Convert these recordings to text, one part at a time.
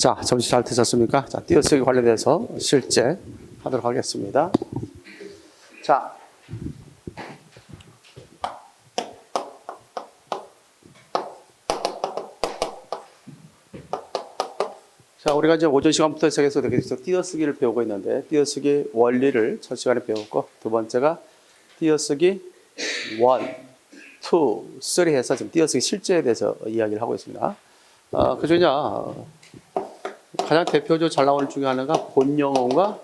자, 점심 잘 드셨습니까? 자, 띄어쓰기 관련돼서 실제 하도록 하겠습니다. 자, 우리가 이제 오전 시간부터 시작해서 계속 띄어쓰기를 배우고 있는데, 띄어쓰기 원리를 첫 시간에 배웠고, 두 번째가 띄어쓰기 1, 2, 3 해서 지금 띄어쓰기 실제에 대해서 이야기를 하고 있습니다. 그중에 가장 대표적으로 잘 나오는 중에 하나가 본용어과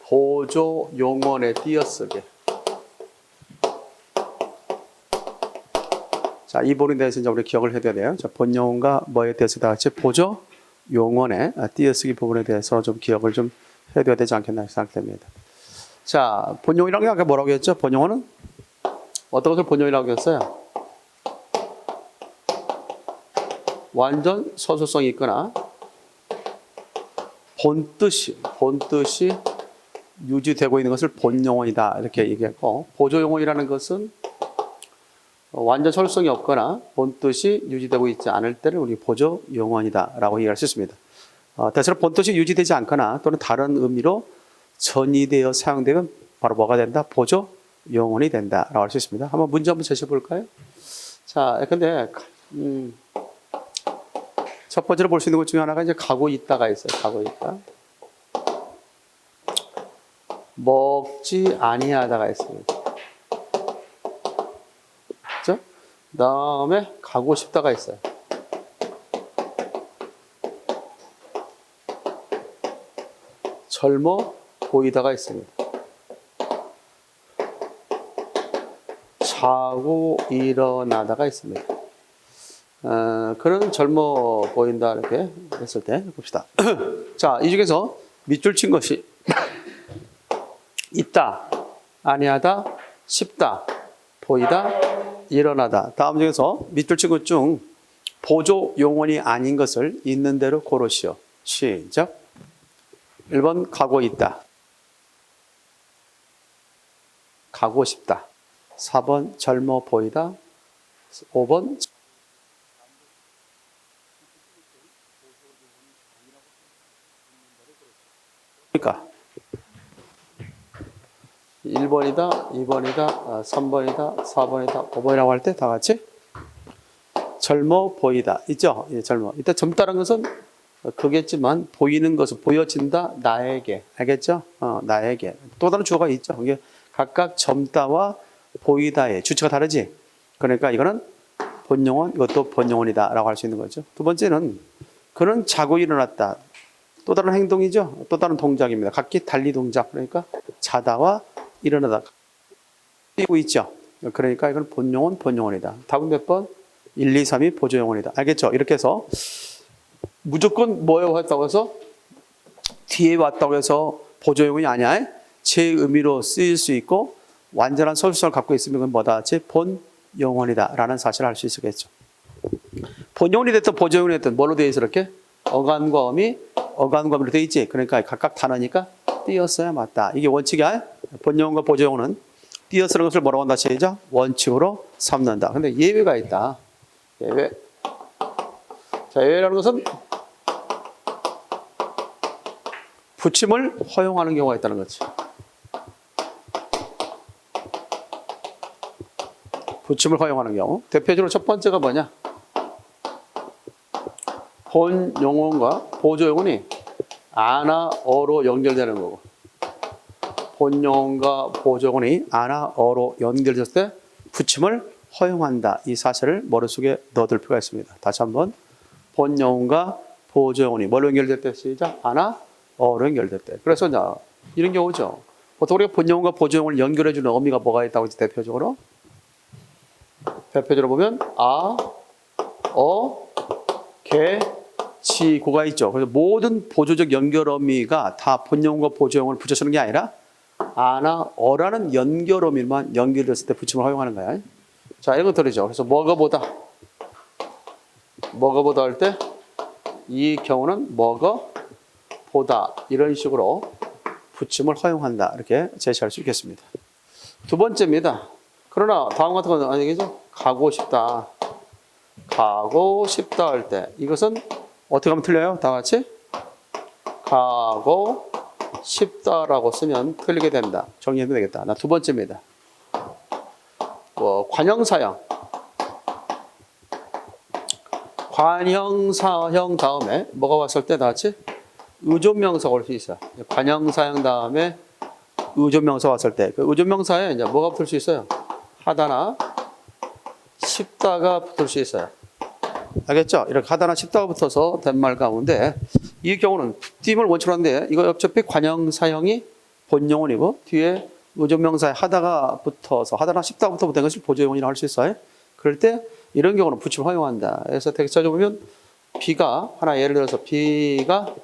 보조 용언의 띄어쓰기. 자, 이 부분에 대해서 이제 우리 기억을 해둬야 돼요. 자, 본용어가 뭐에 대해서 다 같이 보조 용언의 띄어쓰기 부분에 대해서 좀 기억을 좀 해둬야 되지 않겠나 생각됩니다. 자, 본용이라는 게 아까 뭐라고 했죠? 본용어는 어떤 것을 본용이라고 했어요? 완전 서술성이 있거나 본뜻이 유지되고 있는 것을 본용어이다 이렇게 얘기했고, 보조용어이라는 것은 완전 서술성이 없거나 본뜻이 유지되고 있지 않을 때를 우리 보조용어이다 라고 얘기할 수 있습니다. 대체로 본뜻이 유지되지 않거나 또는 다른 의미로 전이되어 사용되면 바로 뭐가 된다? 보조용어이 된다 라고 할 수 있습니다. 한번 문제 한번 제시해 볼까요? 자, 근데 첫 번째로 볼 수 있는 것 중에 하나가 이제 가고 있다가 있어요. 가고 있다. 먹지 아니하다가 있습니다. 그렇죠? 그다음에 가고 싶다가 있어요. 젊어 보이다가 있습니다. 자고 일어나다가 있습니다. 그런 젊어 보인다 이렇게 했을 때 봅시다. 자, 이 중에서 밑줄 친 것이 있다, 아니하다, 싶다, 보이다, 일어나다. 다음 중에서 밑줄 친 것 중 보조 용언이 아닌 것을 있는 대로 고르시오. 시작. 1번 가고 있다, 가고 싶다. 4번 젊어 보이다. 5번 그러니까 1번이다, 2번이다, 3번이다, 4번이다, 5번이라고 할 때 다 같이 젊어 보이다. 있죠? 예, 젊어. 이때 젊다는 것은 그겠지만 보이는 것은 보여진다, 나에게. 알겠죠? 나에게. 또 다른 주어가 있죠. 이게 각각 젊다와 보이다의 주체가 다르지? 그러니까 이거는 본용언, 이것도 본용언이다 라고 할 수 있는 거죠. 두 번째는 그는 자고 일어났다. 또 다른 행동이죠. 또 다른 동작입니다. 각기 달리 동작. 그러니까 자다와 일어나다. 뛰고 있죠. 그러니까 이건 본용언, 본용언이다. 답은 몇 번? 1, 2, 3이 보조용언이다. 알겠죠? 이렇게 해서 무조건 뭐에 왔다고 해서 뒤에 왔다고 해서 보조용언이 아니야. 제 의미로 쓰일 수 있고 완전한 서술성을 갖고 있으면 그건 뭐다? 제 본용언이다 라는 사실을 알 수 있겠죠. 본용언이 됐든 보조용언이 됐든 뭘로 되어 있어 이렇게? 어간과 어미로 되어 있지. 그러니까 각각 단어니까 띄었어야 맞다. 이게 원칙이야. 본용어과 보조용어는 띄어쓰는 것을 뭐라고 한다? 시작. 원칙으로 삼는다. 근데 예외가 있다. 예외. 자, 예외라는 것은 붙임을 허용하는 경우가 있다는 거지. 붙임을 허용하는 경우. 대표적으로 첫 번째가 뭐냐? 본용어과 보조용어이 아나, 어로 연결되는 거고, 본용어과 보조용어이 아나, 어로 연결됐을 때 붙임을 허용한다. 이 사실을 머릿속에 넣어둘 필요가 있습니다. 다시 한번. 본용어과 보조용어이 뭘로 연결될 때? 시작. 아나, 어로 연결될 때. 그래서 이제 이런 경우죠. 보통 우리가 본용어과 보조용어를 연결해주는 의미가 뭐가 있다고 했지? 대표적으로 보면 아, 어, 개, 지, 고가 있죠. 그래서 모든 보조적 연결 어미가 다 본용어과 보조용어를 붙여주는 게 아니라 아나, 어라는 연결 어미만 연결됐을 때 붙임을 허용하는 거야. 자, 이런 것들이죠. 그래서 먹어보다 할 때 이 경우는 먹어보다 이런 식으로 붙임을 허용한다. 이렇게 제시할 수 있겠습니다. 두 번째입니다. 그러나 다음 같은 건 아니겠죠? 가고 싶다. 가고 싶다 할 때 이것은 어떻게 하면 틀려요? 다 같이 가고 싶다라고 쓰면 틀리게 된다. 정리해도 되겠다. 나 두 번째입니다. 관형사형. 관형사형 다음에 뭐가 왔을 때 다 같이 의존명사가 올 수 있어요. 관형사형 다음에 의존명사 왔을 때 그 의존명사에 이제 뭐가 붙을 수 있어요? 하다나 싶다가 붙을 수 있어요. 알겠죠? 이렇게 하다나 싶다가 붙어서 된 말 가운데 이 경우는 띄임을 원칙으로 하는데 이거 어차피 관형사형이 본용언이고 뒤에 의존명사에 하다가 붙어서 하다나 싶다가 붙어서 된 것을 보조용언이라고 할 수 있어요. 그럴 때 이런 경우는 붙임을 허용한다. 그래서 텍스트에 보면 비가 하나 예를 들어서 비가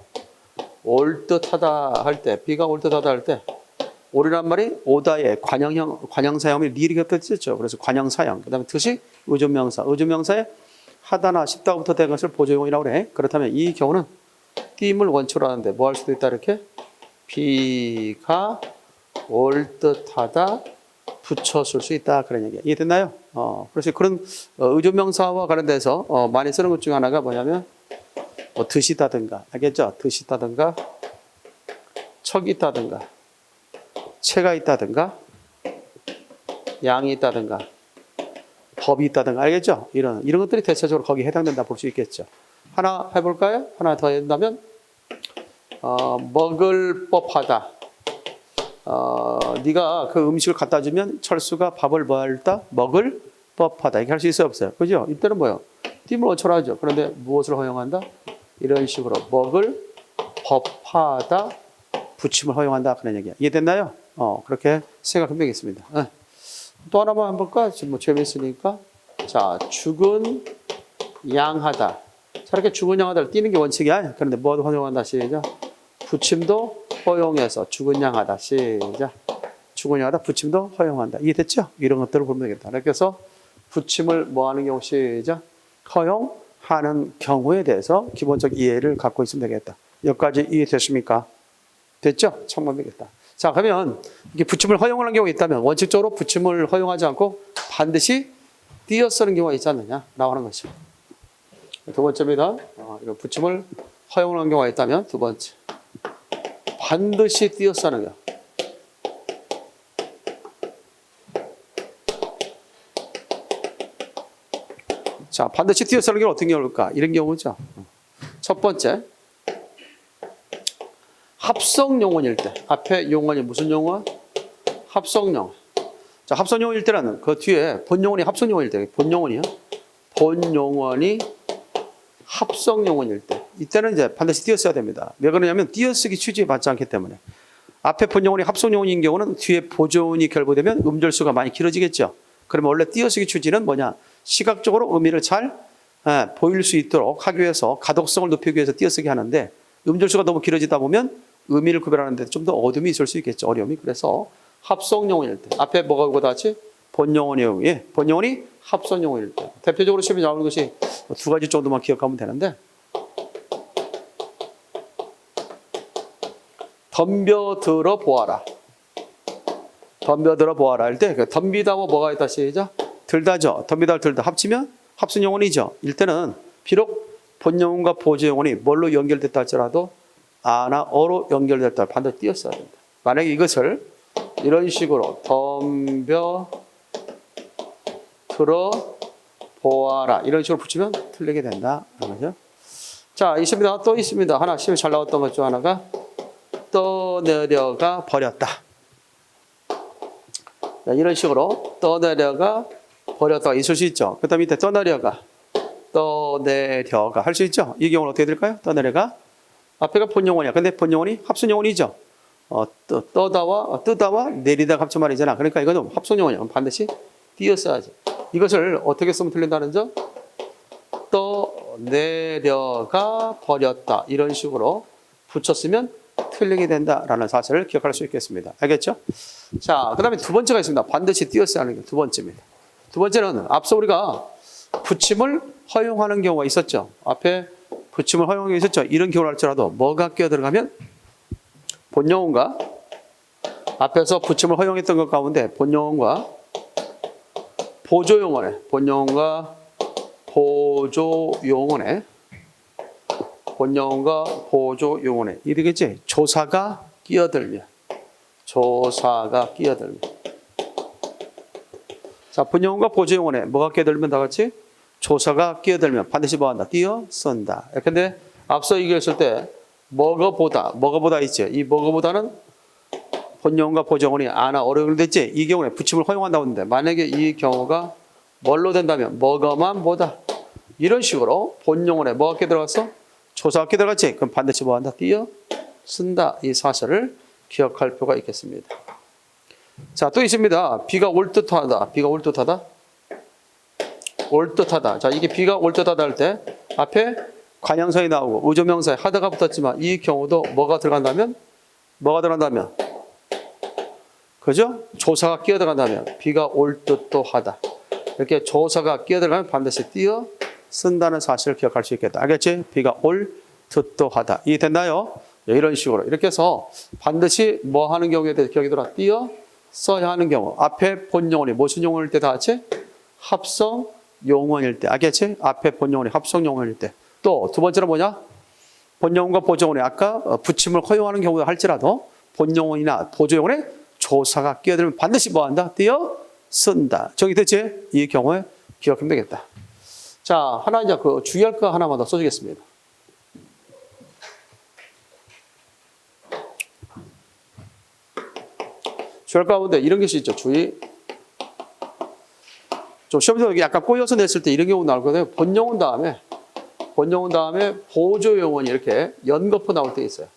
올 듯하다 할 때 비가 올 듯하다 할 때 올이란 말이 오다의 관형사형이 리을이 겹쳤죠. 그래서 관형사형. 그다음에 뜻이 의존명사에 하다나 싶다부터 된 것을 보조용이라고 그래. 그렇다면 이 경우는 띄임을 원칙으로 하는데 뭐 할 수도 있다 이렇게 비가 올 듯하다 붙였을 수 있다 그런 얘기. 이해됐나요? 그래서 그런 의존명사와 관련돼서 많이 쓰는 것 중에 하나가 뭐냐면 드시다든가 알겠죠? 드시다든가 척이 있다든가 채가 있다든가 양이 있다든가 법이 있다든가 알겠죠? 이런 것들이 대체적으로 거기에 해당된다 볼 수 있겠죠. 하나 해볼까요? 하나 더 한다면 먹을 법하다. 네가 그 음식을 갖다 주면 철수가 밥을 뭐 할다? 먹을 법하다. 이렇게 할 수 있어요 없어요? 그죠? 이때는 뭐예요? 띄임을 원칙으로 하죠. 그런데 무엇을 허용한다? 이런 식으로 먹을 법하다 붙임을 허용한다 그런 얘기야. 이해됐나요? 그렇게 생각하면 되겠습니다. 또 하나만 해볼까? 지금 뭐 재밌으니까. 자, 죽은 양하다. 자, 이렇게 죽은 양하다를 띄는 게 원칙이야. 그런데 뭐도 허용한다. 시작. 붙임도 허용해서 죽은 양하다. 시작. 죽은 양하다. 붙임도 허용한다. 이해됐죠? 이런 것들을 보면 되겠다. 이렇게 해서 붙임을 뭐 하는 경우 시작. 허용하는 경우에 대해서 기본적 이해를 갖고 있으면 되겠다. 여기까지 이해됐습니까? 됐죠? 참고하면 되겠다. 자, 그러면 이게 붙임을 허용하는 경우가 있다면 원칙적으로 붙임을 허용하지 않고 반드시 띄어 쓰는 경우가 있지 않느냐 라고 하는 것이죠. 두 번째입니다. 이런 붙임을 허용하는 경우가 있다면 두 번째 반드시 띄어 쓰는 경우. 자, 반드시 띄어 쓰는 경우는 어떤 경우일까? 이런 경우죠. 첫 번째 합성용언일 때 앞에 용언이 무슨 용언? 합성용언. 자, 합성용언일 때는 그 뒤에 본용언이 합성용언일 때 본용언이요. 본용언이 합성용언일 때 이때는 이제 반드시 띄어써야 됩니다. 왜 그러냐면 띄어쓰기 취지에 맞지 않기 때문에 앞에 본용언이 합성용언인 경우는 뒤에 보조원이 결부되면 음절수가 많이 길어지겠죠. 그러면 원래 띄어쓰기 취지는 뭐냐? 시각적으로 의미를 잘 보일 수 있도록 하기 위해서 가독성을 높이기 위해서 띄어쓰기 하는데 음절수가 너무 길어지다 보면 의미를 구별하는 데 좀 더 어둠이 있을 수 있겠죠. 어려움이. 그래서 합성용언일 때 앞에 뭐가 오고 다 같이 본용언이에요. 예, 본용언이 합성용언일 때 대표적으로 시험에 나오는 것이 두 가지 정도만 기억하면 되는데 덤벼들어 보아라. 덤벼들어 보아라 할 때 덤비다와 뭐가 있다 시작. 들다죠. 덤비다 들다 합치면 합성용언이죠. 이때는 비록 본용언과 보조용언이 뭘로 연결됐다 할지라도 아나 어로 연결됐다 반드시 띄었어야 된다. 만약에 이것을 이런 식으로 덤벼 들어 보아라 이런 식으로 붙이면 틀리게 된다. 그렇죠? 자, 있습니다. 또 있습니다. 하나 시험에 잘 나왔던 것 중 하나가 떠내려가 버렸다. 자, 이런 식으로 떠내려가 버렸다가 있을 수 있죠. 그 다음 밑에 떠내려가 할 수 있죠. 이 경우는 어떻게 될까요? 떠내려가 앞에가 본용언이야. 근데 본용언이 합성용언이죠. 뜨다와 내리다 합쳐 말이잖아. 그러니까 이거는 합성용언이야. 반드시 띄었어야지. 이것을 어떻게 쓰면 틀린다는 점? 떠내려가 버렸다. 이런 식으로 붙였으면 틀리게 된다라는 사실을 기억할 수 있겠습니다. 알겠죠? 자, 그 다음에 두 번째가 있습니다. 반드시 띄었어야 하는 게 두 번째입니다. 두 번째는 앞서 우리가 붙임을 허용하는 경우가 있었죠. 앞에 붙임을 허용하는 경우가 있었죠. 이런 경우를 할지라도 뭐가 끼어 들어가면 본용언과 앞에서 붙임을 허용했던 것 가운데 본용언과 보조용언에 본용언과 보조용언에 본용어가 보조용언에 이 되겠지? 조사가 끼어들면 자, 본용어가 보조용언에 뭐가 끼어들면 다 같이? 조사가 끼어들면 반드시 뭐 한다? 띄어 쓴다. 근데 앞서 얘기했을 때 뭐가보다 있지? 이 뭐가보다는 본용어가 보조용언이 아나 어려운 됐지? 이 경우에 붙임을 허용한다고 했는데 만약에 이 경우가 뭘로 된다면 뭐가만 보다 이런 식으로 본용어에 뭐가 끼어들어갔어? 조사가 끼어들어갔지? 그럼 반드시 뭐 한다? 띄어 쓴다. 이 사실을 기억할 필요가 있겠습니다. 자, 또 있습니다. 비가 올 듯하다. 비가 올 듯하다. 올 듯하다. 자, 이게 비가 올 듯하다 할 때 앞에 관형사이 나오고 의조명사에 하다가 붙었지만 이 경우도 뭐가 들어간다면? 그죠? 조사가 끼어들어간다면 비가 올 듯도 하다. 이렇게 조사가 끼어들어가면 반드시 띄어 쓴다는 사실을 기억할 수 있겠다. 알겠지? 비가 올 듯도 하다. 이해됐나요? 이런 식으로 이렇게 해서 반드시 뭐 하는 경우에 대해서 기억이 들어 띄어 써야 하는 경우 앞에 본용언이 무슨 용언일 때 다 같이? 합성 용언일 때. 알겠지? 앞에 본용언이 합성 용언일 때. 또 두 번째는 뭐냐? 본용언과 보조용언이 아까 붙임을 허용하는 경우도 할지라도 본용언이나 보조용언에 조사가 끼어들면 반드시 뭐 한다? 띄어 쓴다. 정리됐지? 이 경우에 기억하면 되겠다. 자, 하나 이제 그 주의할 거 하나만 더 써주겠습니다. 주의할 거 가운데 이런 것이 있죠. 주의. 좀 시험에서 약간 꼬여서 냈을 때 이런 경우 나올 거예요. 본용언 다음에 보조용언이 이렇게 연거푸 나올 때 있어요.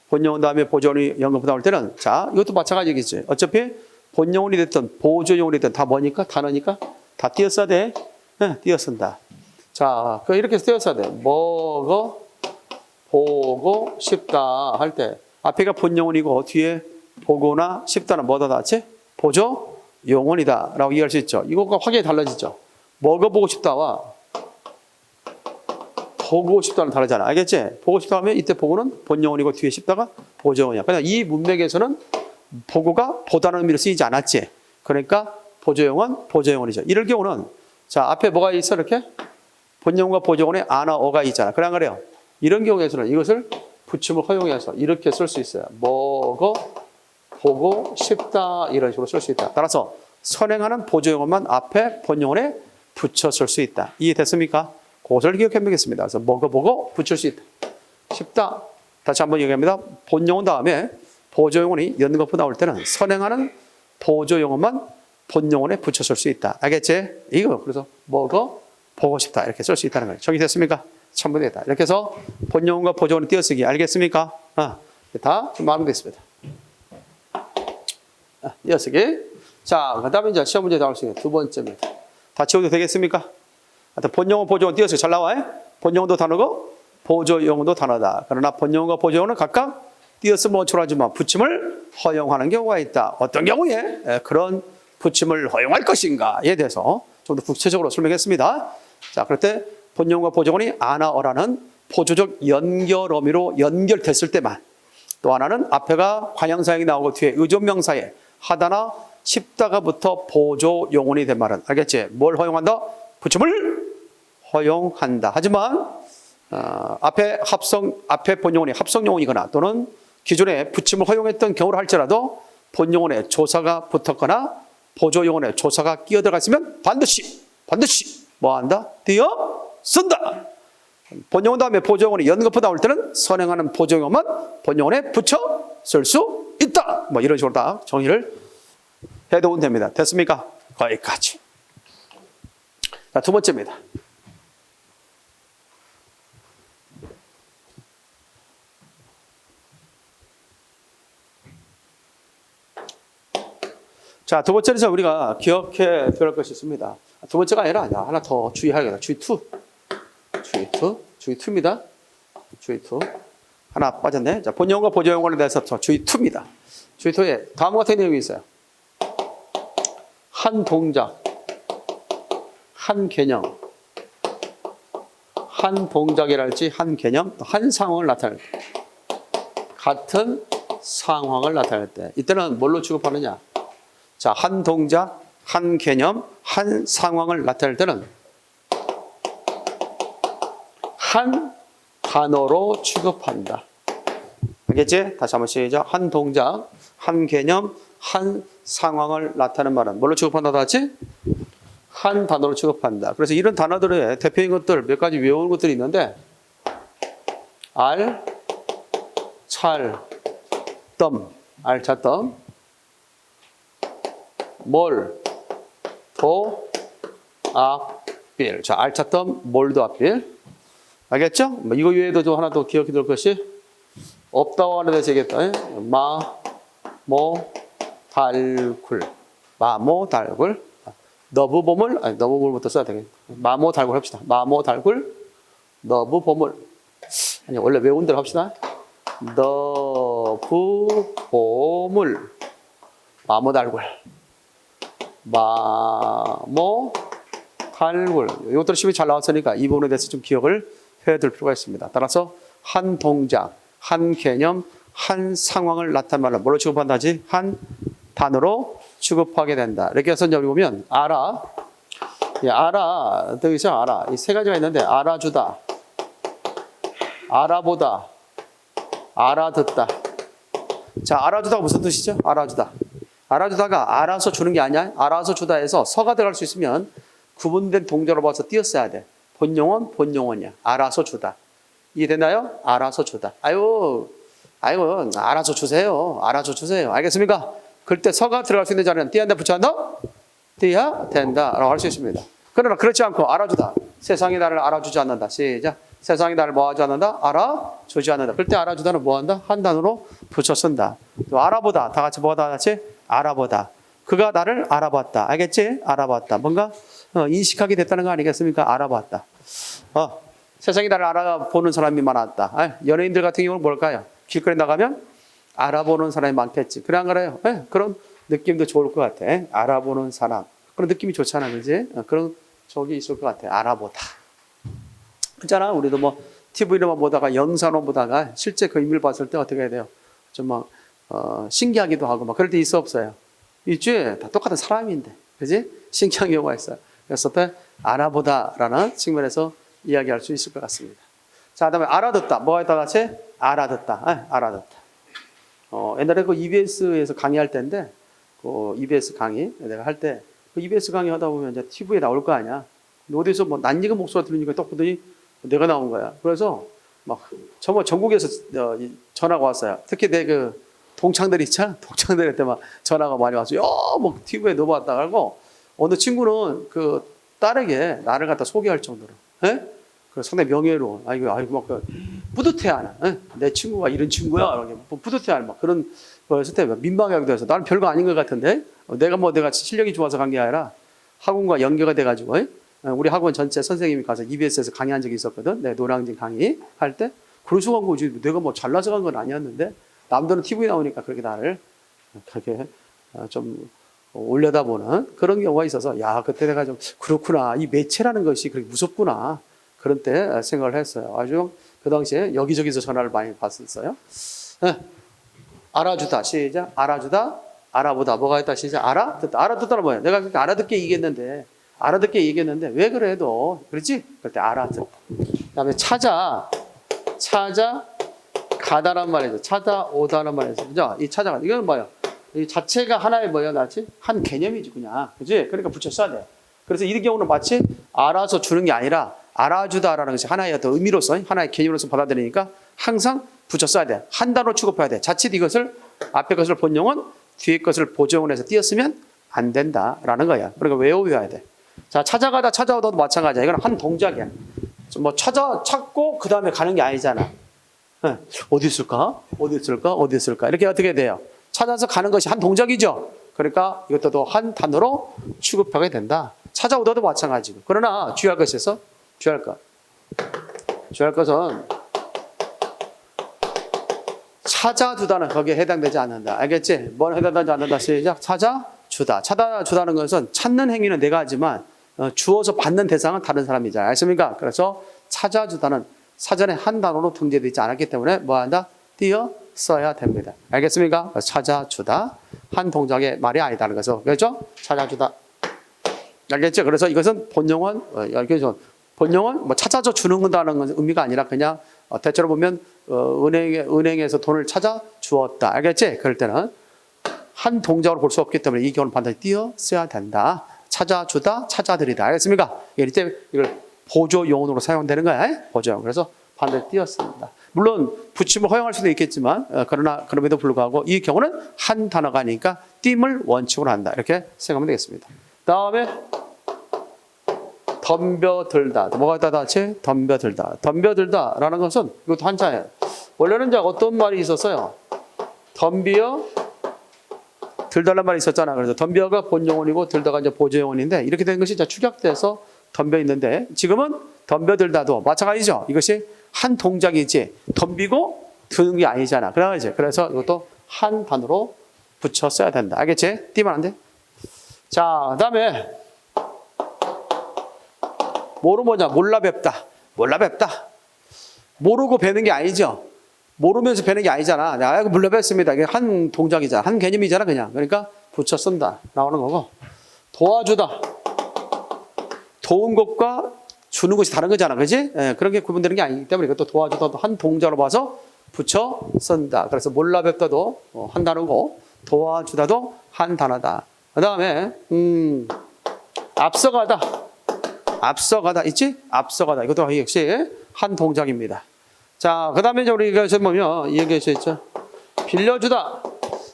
본용언 다음에 보조용언이 연거푸 나올 때는 자, 이것도 마찬가지겠지. 어차피 본용언이 됐든 보조용언이 됐든 다 뭐니까? 단어니까 다 띄어 써야 돼. 네, 띄어 쓴다. 자, 이렇게 띄어 써야 돼. 뭐고 보고 싶다 할 때 앞에가 본용언이고 뒤에 보고나 싶다는 뭐다 같이? 보조용언이다 라고 이해할 수 있죠. 이것과 확연히 달라지죠. 뭐가 보고 싶다와 보고 싶다는 다르잖아. 알겠지? 보고 싶다 하면 이때 보고는 본용언이고 뒤에 싶다가 보조용언이야. 그냥 이 문맥에서는 보고가 보다는 의미로 쓰이지 않았지. 그러니까 보조용언이죠. 이럴 경우는 자, 앞에 뭐가 있어 이렇게? 본용어과 보조용언에 아나 어가 있잖아. 그래 안 그래요? 이런 경우에서는 이것을 붙임을 허용해서 이렇게 쓸 수 있어요. 뭐고 보고 싶다 이런 식으로 쓸 수 있다. 따라서 선행하는 보조용어만 앞에 본용어에 붙여 쓸 수 있다. 이해됐습니까? 그것을 기억해 보겠습니다. 그래서 뭐고 보고 붙일 수 있다. 쉽다. 다시 한번 얘기합니다. 본용어 다음에 보조용어이 연거푸 나올 때는 선행하는 보조용어만 본용어에 붙여 쓸 수 있다. 알겠지? 이거 그래서 뭐고 보고 싶다 이렇게 쓸 수 있다는 거예요. 정리됐습니까? 첨부되겠다. 이렇게 해서 본용어과 보조용어는 띄어쓰기 알겠습니까? 다 마무리됐습니다. 띄어쓰기. 자, 그 다음에 이제 시험 문제 나올 수 있는 두 번째입니다. 다 채워도 되겠습니까? 본용어, 보조용어 띄어쓰기 잘 나와요. 본용어도 단어고 보조용어도 단어다. 그러나 본용어과 보조용어는 각각 띄어쓰면 원초하지만 붙임을 허용하는 경우가 있다. 어떤 경우에 그런 붙임을 허용할 것인가에 대해서 좀 더 구체적으로 설명했습니다. 자, 그럴 때 본용어과 보조용어이 아나 어라는 보조적 연결 어미로 연결됐을 때만, 또 하나는 앞에가 관형사형이 나오고 뒤에 의존명사에 하다나 싶다가 붙어 보조용언이 된 말은 알겠지? 뭘 허용한다? 붙임을 허용한다. 하지만 앞에 본용언이 합성용언이거나 또는 기존에 붙임을 허용했던 경우를 할지라도 본용언에 조사가 붙었거나 보조용언에 조사가 끼어들어갔으면 반드시 뭐한다? 띄어 쓴다. 본용언 다음에 보조용언이 연거푸 나올 때는 선행하는 보조용언만 본용언에 붙여 쓸 수 있다. 뭐 이런 식으로 다 정의를 해두면 됩니다. 됐습니까? 거기까지. 자, 두 번째입니다. 자, 두 번째는 우리가 기억해 둘 것이 있습니다. 두 번째가 아니라 하나 더 주의하겠다. 주의 2입니다. 주의 2. 하나 빠졌네. 자, 본용어과 보조용어에 대해서 주의 2입니다. 주의 2에 다음과 같은 내용이 있어요. 한 동작, 한 개념, 한 동작이랄지 한 개념, 한 상황을 나타낼 때, 같은 상황을 나타낼 때 이때는 뭘로 취급하느냐? 자, 한 동작, 한 개념, 한 상황을 나타낼 때는 한 단어로 취급한다. 알겠지? 다시 한번 시작. 한 동작, 한 개념, 한 상황을 나타내는 말은 뭘로 취급한다 하지? 한 단어로 취급한다. 그래서 이런 단어들의 대표적인 것들 몇 가지 외우는 것들이 있는데 알, 찰, 덤, 알차덤, 몰, 도, 앞빌. 자, 알차덤, 몰도, 앞빌. 알겠죠? 이거 외에도 좀 하나 더 기억해 둘 것이 없다고 하는 데서 얘기했다. 마, 모, 달굴. 마모, 달굴. 너브 보물, 아니, 너브 보물부터 써야 되겠다. 마모, 달굴 합시다. 마모, 달굴, 너브 보물. 아니, 원래 외운 대로 합시다. 너브 보물. 마모, 달굴. 마모, 달굴. 이것들이 쉽게 잘 나왔으니까 이 부분에 대해서 좀 기억을 해둘 필요가 있습니다. 따라서 한 동작, 한 개념, 한 상황을 나타내는 뭘로 취급한다지? 한 단어로 취급하게 된다. 이렇게 해서 여기 보면 알아, 알아, 여기서 알아. 이 세 가지가 있는데 알아주다, 알아보다, 알아듣다. 자, 알아주다가 무슨 뜻이죠? 알아주다. 알아주다가 알아서 주는 게 아니야. 알아서 주다에서 서가 들어갈 수 있으면 구분된 동작으로 봐서 띄었어야 돼. 본용은 본용어냐. 알아서 주다. 이해되나요? 알아서 주다. 아유, 알아서 주세요. 알아서 주세요. 알겠습니까? 그럴 때 서가 들어갈 수 있는 자리는 띄한다, 붙여한다? 띄야 된다. 라고 할 수 있습니다. 그러나 그렇지 않고 알아주다. 세상이 나를 알아주지 않는다. 시작. 세상이 나를 뭐 하지 않는다? 알아주지 않는다. 그럴 때 알아주다는 뭐 한다? 한 단어로 붙여 쓴다. 또 알아보다. 다 같이 뭐다 같이? 알아보다. 그가 나를 알아봤다. 알겠지? 알아봤다. 뭔가 인식하게 됐다는 거 아니겠습니까? 알아봤다. 세상이 나를 알아보는 사람이 많았다. 연예인들 같은 경우는 뭘까요? 길거리 나가면 알아보는 사람이 많겠지. 그래 안 그래요? 그런 느낌도 좋을 것 같아. 알아보는 사람. 그런 느낌이 좋잖아. 그지? 그런 적이 있을 것 같아. 알아보다. 그렇잖아. 우리도 뭐 TV로만 보다가 영상으로 보다가 실제 그 인물 봤을 때 어떻게 해야 돼요? 좀 막 신기하기도 하고 막 그럴 때 있어 없어요? 있지? 다 똑같은 사람인데. 그지? 신기한 경우가 있어요. 그래서 때 알아보다라는 측면에서 이야기할 수 있을 것 같습니다. 자, 그다음에 알아듣다. 뭐가 있다 같이? 알아듣다. 알아듣다. 옛날에 그 EBS에서 강의할 때인데, 그 EBS 강의 내가 할 때, 그 EBS 강의 하다 보면 이제 TV에 나올 거 아니야. 어디서 뭐 낯익은 목소리가 들리니까 딱 보더니 내가 나온 거야. 그래서 막 정말 전국에서 전화가 왔어요. 특히 내 그 동창들 있잖아. 동창들한테 막 전화가 많이 와서 뭐 TV에 넘어왔다 하고 어느 친구는 그 딸에게 나를 갖다 소개할 정도로. 그 상당히 명예로운. 아이고 막 뿌듯해하는. 내 친구가 이런 친구야. 이렇게 뿌듯해하는 막 그런 거였을 때 민망하기도 해서 나는 별거 아닌 것 같은데 내가 실력이 좋아서 간 게 아니라 학원과 연계가 돼가지고 우리 학원 전체 선생님이 가서 EBS에서 강의한 적이 있었거든. 내 노량진 강의 할 때 그래서 간 거지. 내가 뭐 잘나서 간 건 아니었는데 남들은 TV에 나오니까 그렇게 나를 그렇게 좀 올려다보는 그런 경우가 있어서 야 그때 내가 좀 그렇구나. 이 매체라는 것이 그렇게 무섭구나. 그런 때 생각을 했어요. 아주 그 당시에 여기저기서 전화를 많이 받았어요. 알아주다. 시작. 알아주다. 알아보다. 뭐가 있다. 시작. 알아듣다. 알아듣다는 뭐예요? 내가 그렇게 알아듣게 얘기했는데 왜 그래도 그렇지? 그럴 때 알아듣다. 그다음에 찾아 가다란 말이죠. 찾아오다란 말이죠. 그죠? 이 찾아가. 이건 뭐예요? 이 자체가 하나의 뭐예요? 나지? 한 개념이지 그냥. 그지? 그러니까 붙여 써야 돼. 그래서 이 경우는 마치 알아서 주는 게 아니라 알아주다라는 것이 하나의 어떤 의미로서 하나의 개념으로서 받아들이니까 항상 붙여 써야 돼. 한 단어로 취급해야 돼. 자칫 이것을 앞에 것을 본용은 뒤에 것을 보정을 해서 띄었으면 안 된다라는 거야. 그러니까 외워야 돼. 자, 찾아가다 찾아오다도 마찬가지야. 이건 한 동작이야. 뭐 찾고 그 다음에 가는 게 아니잖아. 어디 있을까? 이렇게 어떻게 돼요? 찾아서 가는 것이 한 동작이죠. 그러니까 이것도 한 단어로 취급하게 된다. 찾아오다도 마찬가지고. 그러나 주의할 것에서 주의할 것은 찾아주다는 거기에 해당되지 않는다. 알겠지? 뭘 해당되지 않는다. 시작. 찾아주다는 것은 찾는 행위는 내가 하지만 주어서 받는 대상은 다른 사람이잖아요. 알겠습니까? 그래서 찾아주다는 사전에 한 단어로 등재되어 있지 않았기 때문에 뭐 한다? 띄어 써야 됩니다. 알겠습니까? 찾아주다. 한 동작의 말이 아니다는 거죠. 그렇죠? 찾아주다. 알겠죠? 그래서 이것은 본용은 본용은 뭐 찾아서 주는 건다는 의미가 아니라 그냥 대체로 보면 은행에서 돈을 찾아 주었다. 알겠지? 그럴 때는 한 동작으로 볼 수 없기 때문에 이 경우는 반드시 띄어 써야 된다. 찾아주다, 찾아드리다. 알겠습니까? 이때 이걸 보조 용어로 사용되는 거야. 보조 용어. 그래서 반드시 띄었습니다. 물론 붙임을 허용할 수도 있겠지만 그러나 그럼에도 불구하고 이 경우는 한 단어가 아니니까 띄임을 원칙으로 한다. 이렇게 생각하면 되겠습니다. 다음에 덤벼들다. 뭐가 있다 같이? 덤벼들다. 덤벼들다라는 것은 이것도 한자예요. 원래는 이제 어떤 말이 있었어요? 덤비어 들다란 말이 있었잖아. 그래서 덤벼가 본용어이고 들다가 이제 보조용어인데 이렇게 된 것이 이제 축약돼서 덤벼 있는데 지금은 덤벼들다도 마찬가지죠. 이것이 한 동작이지 덤비고 드는 게 아니잖아. 그래서 이것도 한 단어로 붙여 써야 된다. 알겠지? 띄면 안 돼? 자, 그다음에 뭐로 뭐냐? 몰라 뵙다. 몰라 뵙다. 모르고 뵈는 게 아니죠. 모르면서 뵈는 게 아니잖아. 내가 몰라 뵙습니다. 이게 한 동작이잖아. 한 개념이잖아, 그냥. 그러니까 붙여 쓴다. 나오는 거고. 도와주다. 도운 것과 주는 것이 다른 거잖아. 그지? 예, 그런 게 구분되는 게 아니기 때문에 이것도 도와주다도 한 동작으로 봐서 붙여 쓴다. 그래서 몰라 뵙다도 한 단어고 도와주다도 한 단어다. 그 다음에 앞서가다. 앞서가다 있지? 앞서가다. 이것도 역시 한 동작입니다. 자, 그 다음에 우리가 보면 얘기할 수 있죠. 빌려주다.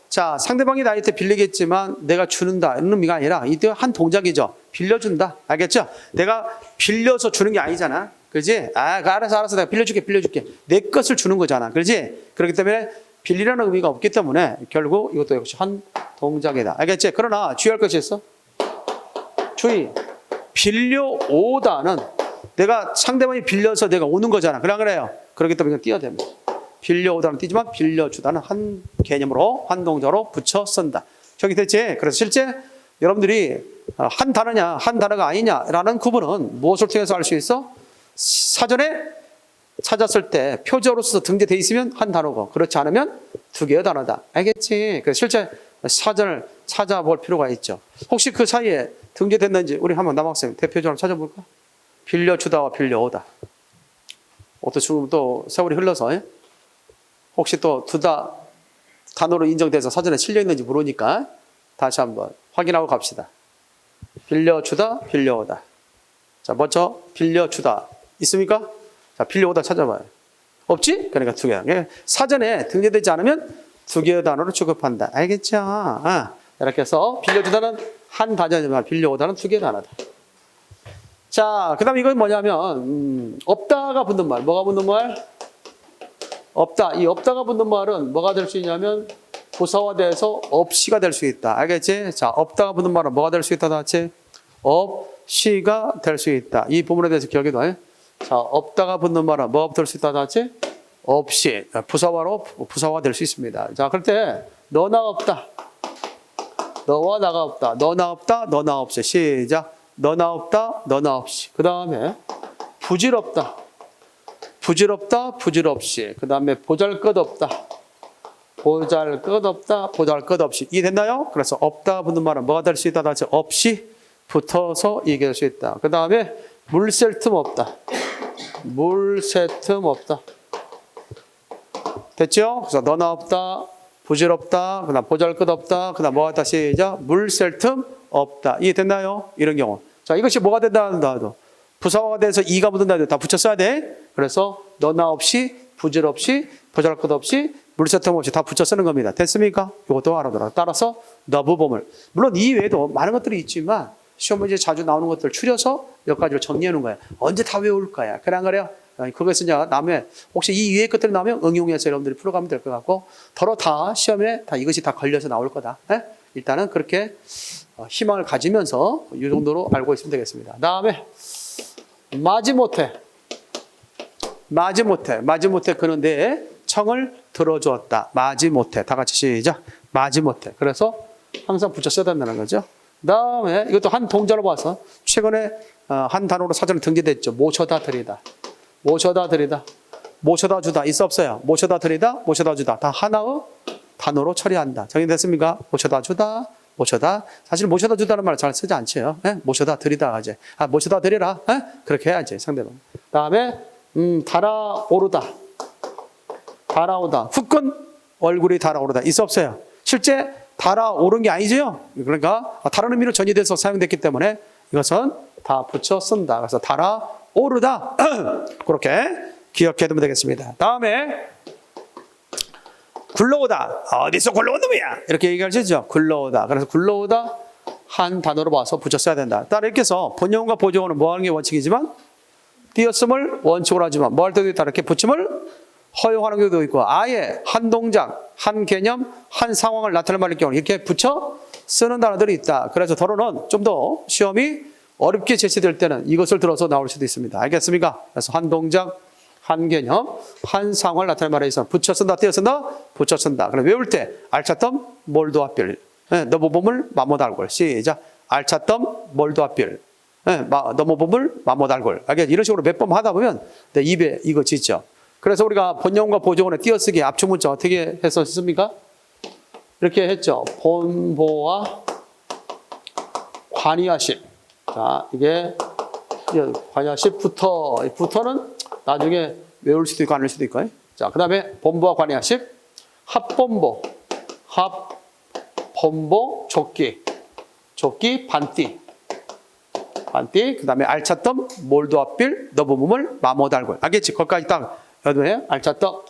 자, 상대방이 나한테 빌리겠지만 내가 주는다 이런 의미가 아니라 이때 한 동작이죠. 빌려준다. 알겠죠? 내가 빌려서 주는 게 아니잖아. 그렇지? 알아서 내가 빌려줄게. 내 것을 주는 거잖아. 그렇지? 그렇기 때문에 빌리라는 의미가 없기 때문에 결국 이것도 역시 한 동작이다. 알겠지? 그러나 주의할 것이 있어. 주의. 빌려오다는 내가 상대방이 빌려서 내가 오는 거잖아. 그래요. 그렇기 때문에 띄어야 됩니다. 빌려오다는 띄지만 빌려주다는 한 개념으로 한 동작으로 붙여 쓴다. 저기 됐지? 그래서 실제 여러분들이 한 단어냐 한 단어가 아니냐라는 구분은 무엇을 통해서 알 수 있어? 사전에 찾았을 때 표제어로 써서 등재되어 있으면 한 단어고 그렇지 않으면 두 개의 단어다. 알겠지? 그래서 실제 사전을 찾아볼 필요가 있죠. 혹시 그 사이에 등재됐는지 우리 한번 남학생 대표적으로 찾아볼까? 빌려주다와 빌려오다. 어떤 지금 또 세월이 흘러서 혹시 또 두 단어로 인정돼서 사전에 실려 있는지 모르니까 다시 한번 확인하고 갑시다. 빌려주다, 빌려오다. 자, 먼저 빌려주다 있습니까? 자, 빌려오다 찾아봐요. 없지? 그러니까 두 개. 사전에 등재되지 않으면 두 개의 단어로 취급한다. 알겠죠? 이렇게 해서 빌려주다는 한 단어지만 빌려오다는 두 개의 단어다. 자, 그 다음에 이건 뭐냐면 없다가 붙는 말. 뭐가 붙는 말? 없다. 이 없다가 붙는 말은 뭐가 될 수 있냐면 부사화돼서 없이가 될 수 있다. 알겠지? 자, 없다가 붙는 말은 뭐가 될 수 있다? 같이 없이가 될 수 있다. 이 부분에 대해서 기억해둬. 자, 없다가 붙는 말은 뭐가 될 수 있다? 같이 없이. 부사화로 부사화 될 수 있습니다. 자, 그럴 때 너나 없다. 너와 나가 없다. 너나 없다. 너나 없이. 시작. 너나 없다. 너나 없이. 그 다음에 부질없다. 부질없다. 부질없이. 그 다음에 보잘것없다. 보잘것없다. 보잘것없이. 이해됐나요? 그래서 없다 붙는 말은 뭐가 될 수 있다? 다시 없이 붙어서 얘기할 수 있다. 그 다음에 물샐 틈 없다. 물샐 틈 없다. 됐죠? 그래서 너나 없다. 부질없다. 그 다음 보잘것없다. 그 다음 뭐가 다시 시작. 물샐 틈 없다. 이해됐나요? 이런 경우. 자, 이것이 뭐가 된다도 부사화가 돼서 이가 붙는다 해도 다 붙여 써야 돼. 그래서 너나 없이, 부질 없이, 보잘것 없이, 물샐 틈 없이 다 붙여 쓰는 겁니다. 됐습니까? 이것도 알아둬라. 따라서 너브 보물. 물론 이 외에도 많은 것들이 있지만 시험 문제에 자주 나오는 것들 추려서 몇 가지로 정리해 놓은 거야. 언제 다 외울 거야. 그래 안 그래요? 그것은 이제 남의 혹시 이 위에 것들이 나오면 응용해서 여러분들이 풀어가면 될 것 같고 더러 다 시험에 다 이것이 다 걸려서 나올 거다. 일단은 그렇게 희망을 가지면서 이 정도로 알고 있으면 되겠습니다. 다음에 마지못해 그는 내 청을 들어주었다. 마지못해 다 같이 시작. 마지못해. 그래서 항상 붙여 써야 된다는 거죠. 다음에 이것도 한 동작으로 봐서 최근에 한 단어로 사전에 등재됐죠. 모셔다 드리다. 모셔다 드리다. 모셔다 주다. 있어 없어요? 모셔다 드리다. 모셔다 주다. 다 하나의 단어로 처리한다. 정리됐습니까? 모셔다 주다. 모셔다. 사실 모셔다 주다는 말을 잘 쓰지 않죠. 예? 모셔다 드리다 하지. 모셔다 드리라. 예? 그렇게 해야지 상대방. 다음에 달아오르다. 달아오다. 후끈 얼굴이 달아오르다. 있어 없어요? 실제 달아오른 게 아니죠. 그러니까 다른 의미로 전이돼서 사용됐기 때문에 이것은 다 붙여 쓴다. 그래서 달아오르다. 그렇게 기억해 두면 되겠습니다. 다음에 굴러오다. 어디서 굴러온 놈이야? 이렇게 얘기할 수 있죠. 굴러오다. 그래서 굴러오다 한 단어로 봐서 붙여 써야 된다. 따라 이렇게 해서 본용과 보조어는 뭐 하는 게 원칙이지만 띄었음을 원칙으로 하지만 뭐 할 때도 있다. 이렇게 붙임을 허용하는 경우도 있고 아예 한 동작, 한 개념, 한 상황을 나타낼 말일 경우 이렇게 붙여 쓰는 단어들이 있다. 그래서 더러는 좀 더 시험이 어렵게 제시될 때는 이것을 들어서 나올 수도 있습니다. 알겠습니까? 그래서 한 동작, 한 개념, 한 상황을 나타낼 말에 있어 붙여 쓴다, 띄어 쓴다, 붙여 쓴다. 그럼 외울 때 알찼던 몰도 앞빌, 너무봄을 마모달골. 시작. 알찼던 몰도 앞빌, 너무봄을 마모달골. 알겠지? 이런 식으로 몇 번 하다 보면 내 입에 이거 짓죠. 그래서 우리가 본용과 보조원의 띄어쓰기 압축 문자 어떻게 했었습니까? 이렇게 했죠. 본보와 관이하십. 자, 이게 관이하십 부터는 나중에 외울 수도 있고 안 외울 수도 있고. 자, 그 다음에 본보와 관이하십, 합본보, 조끼, 반띠, 그 다음에 알찼던 몰도 앞빌, 너부몸을 마모달골. 알겠지? 거기까지 딱 여도에 알찼던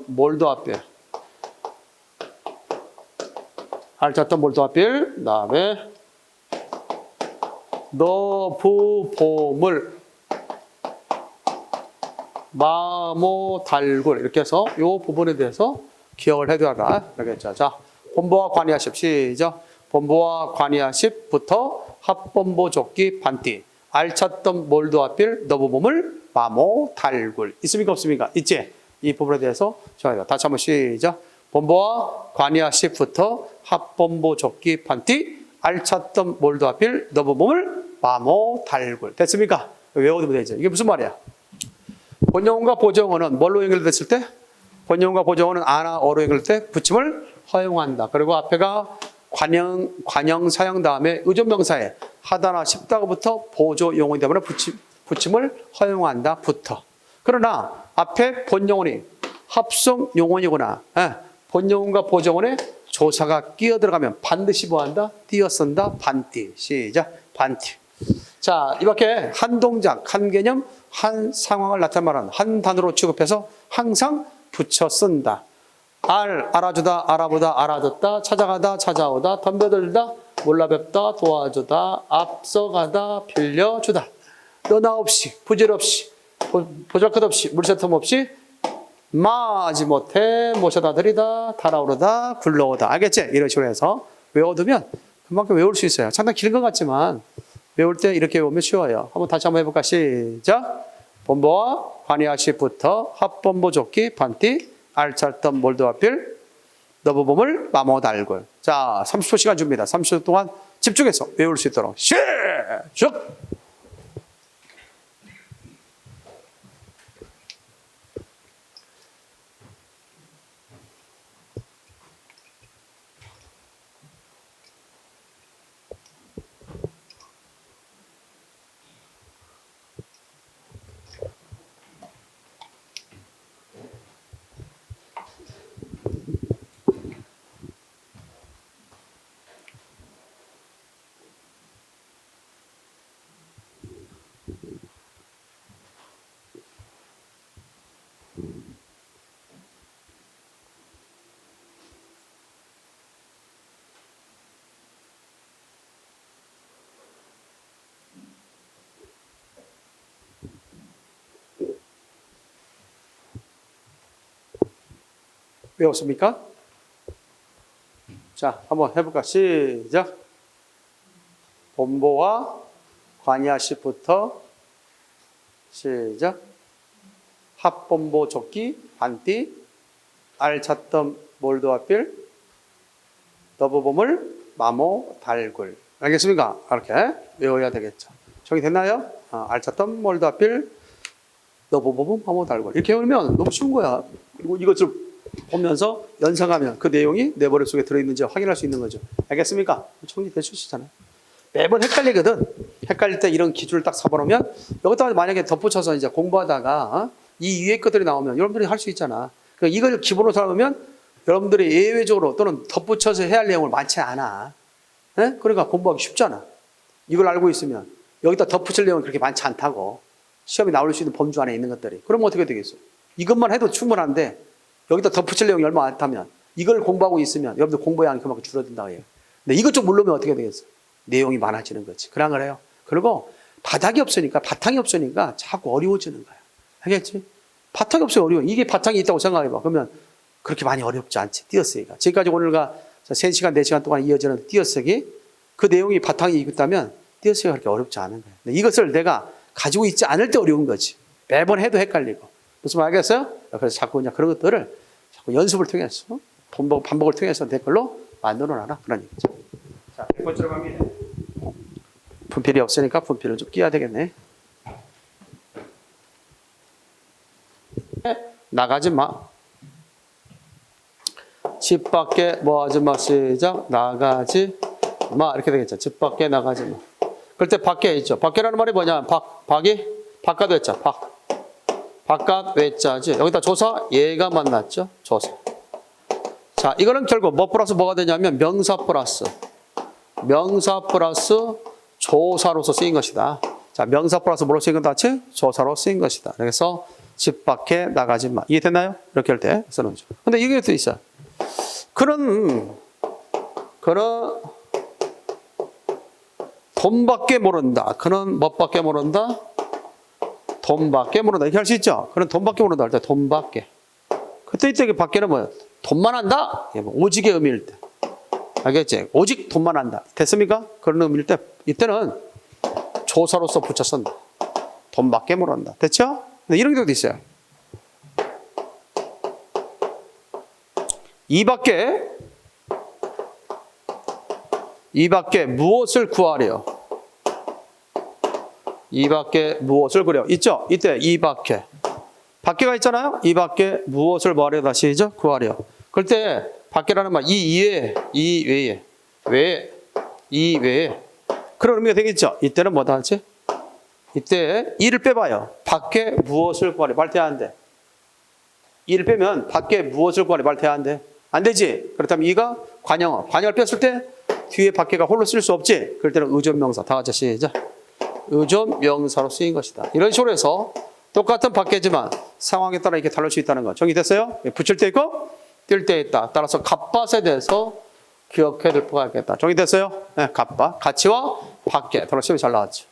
몰도 앞빌, 그 다음에 너부봄을 마모달골. 이렇게 해서 이 부분에 대해서 기억을 해둬라. 알겠죠? 자, 본보와 관이하십. 시작. 본보와 관이하십부터 합본보 조끼 반띠, 알찼던 몰도 앞빌 너부봄을 마모달골. 있습니까 없습니까? 있지? 이 부분에 대해서 저희가 다시 한번 시작. 본보와 관이하십부터 합본보 조끼 반띠, 알찼던 몰도 앞빌 너부봄을 마모달골. 됐습니까? 외워두면 되죠. 이게 무슨 말이야? 본용과 보조어는 뭘로 연결됐을 때? 본용과 보조어는 아나 어로 연결될 때 붙임을 허용한다. 그리고 앞에가 관형 사용 다음에 의존명사에 하다나 싶다가부터 보조 용어이기 때문에 붙임을 허용한다. 붙어. 그러나 앞에 본용어니 합성 용어이구나. 본용어과 보조어에 조사가 끼어 들어가면 반드시 뭐한다? 띄어 쓴다. 반띠. 시작. 반띠. 자, 이밖에 한 동작, 한 개념, 한 상황을 나타내는 한 단어로 취급해서 항상 붙여 쓴다. 알아주다, 알아보다, 알아듣다, 찾아가다, 찾아오다, 덤벼들다, 몰라뵙다, 도와주다, 앞서가다, 빌려주다. 너나 없이, 부질없이, 보잘것없이, 물새틈 없이, 마지못해 모셔다 드리다, 달아오르다, 굴러오다. 알겠지? 이런 식으로 해서 외워두면 그만큼 외울 수 있어요. 상당히 긴 것 같지만 외울 때 이렇게 외우면 쉬워요. 다시 한번 해볼까? 시작. 본보와 관이하십부터 합본보 조끼 반띠, 알찼던 몰도 앞빌 너부봄을 마모달골. 자, 30초 시간 줍니다. 30초 동안 집중해서 외울 수 있도록 시작. 외웠습니까? 자, 한번 해볼까? 시작. 본보와 관이하십부터 시작. 합본보 조끼 반띠, 알찼던 몰도 앞빌 너부봄을 마모달골. 알겠습니까? 이렇게 외워야 되겠죠. 정리됐나요? 알찼던 몰도 앞빌 너부봄을 마모달골. 이렇게 외우면 너무 쉬운 거야. 그리고 이것을 보면서 연상하면 그 내용이 내 머릿속에 들어있는지 확인할 수 있는 거죠. 알겠습니까? 정리될 수 있잖아요. 매번 헷갈리거든. 헷갈릴 때 이런 기준을 딱 잡아놓으면 여기다가 만약에 덧붙여서 이제 공부하다가 이 위에 것들이 나오면 여러분들이 할 수 있잖아. 그러니까 이걸 기본으로 삼으면 여러분들이 예외적으로 또는 덧붙여서 해야 할 내용을 많지 않아. 예? 그러니까 공부하기 쉽잖아. 이걸 알고 있으면 여기다 덧붙일 내용이 그렇게 많지 않다고. 시험에 나올 수 있는 범주 안에 있는 것들이. 그러면 어떻게 되겠어? 이것만 해도 충분한데 여기다 덧붙일 내용이 얼마 안 타면 이걸 공부하고 있으면 여러분들 공부의 양이 그만큼 줄어든다고 해요. 근데 이것 좀 모르면 어떻게 되겠어? 내용이 많아지는 거지. 그런 거래요. 그리고 바닥이 없으니까, 바탕이 없으니까 자꾸 어려워지는 거야. 알겠지? 바탕이 없으면 어려워. 이게 바탕이 있다고 생각해봐. 그러면 그렇게 많이 어렵지 않지. 띄어쓰기가. 지금까지 오늘과 3시간, 4시간 동안 이어지는 띄어쓰기, 그 내용이 바탕이 있다면 띄어쓰기가 그렇게 어렵지 않은 거야. 근데 이것을 내가 가지고 있지 않을 때 어려운 거지. 매번 해도 헷갈리고. 무슨 말 알겠어요? 그래서 자꾸 그냥 그런 것들을 자꾸 연습을 통해서, 반복을 통해서 댓글로 만들어 놔라. 그런 얘기죠. 자, 100번째로 갑니다. 분필이 없으니까 분필을 좀 끼워야 되겠네. 나가지 마. 집 밖에 뭐 하지 마. 시작. 나가지 마. 이렇게 되겠죠. 집 밖에 나가지 마. 그럴 때 밖에 있죠. 밖에라는 말이 뭐냐. 밖이 바깥 외자. 바깥 외자지. 여기다 조사 얘가 만났죠. 조사. 자, 이거는 결국 뭐 플러스 뭐가 되냐면 명사 플러스 조사로서 쓰인 것이다. 자, 명사 플러스 뭐로 쓰인 건 다치? 조사로 쓰인 것이다. 그래서 집 밖에 나가지 마. 이해됐나요? 이렇게 할 때 쓰는 거죠. 근데 이게 또 있어요. 그런 돈밖에 모른다. 그는 뭐밖에 모른다? 돈밖에 모른다. 이렇게 할 수 있죠? 그는 돈밖에 모른다 할 때 돈밖에. 그때 이때 그 밖에는 뭐야? 돈만 한다? 오직의 의미일 때. 알겠지? 오직 돈만 한다. 됐습니까? 그런 의미일 때 이때는 조사로서 붙여 쓴다. 돈밖에 모른다. 됐죠? 근데 이런 경우도 있어요. 이 밖에 무엇을 구하려? 이 밖에 무엇을 구하려? 있죠? 이때 이 밖에. 밖에가 있잖아요? 이 밖에 무엇을 뭐 하려? 다시 이제 구하려. 그럴 때 밖에라는 말, 이 외에. 그런 의미가 되겠죠? 이때는 뭐다 하지? 이때 이를 빼봐요. 밖에 무엇을 구하려? 말돼야한대. 이를 빼면 밖에 무엇을 구하려? 말돼야한대. 안 되지? 그렇다면 이가 관형어. 관형을 뺐을 때 뒤에 밖에가 홀로 쓸 수 없지? 그럴 때는 의존명사. 다 같이 시작. 의존명사로 쓰인 것이다. 이런 식으로 해서 똑같은 밖에지만 상황에 따라 이렇게 다를 수 있다는 거. 정리됐어요? 붙일 때 있고 뛸 때 있다. 따라서 갓밭에 대해서 기억해 둘 필요가 있겠다. 정리됐어요? 네, 갓밭. 가치와 밖에. 더러 시험이 잘 나왔죠.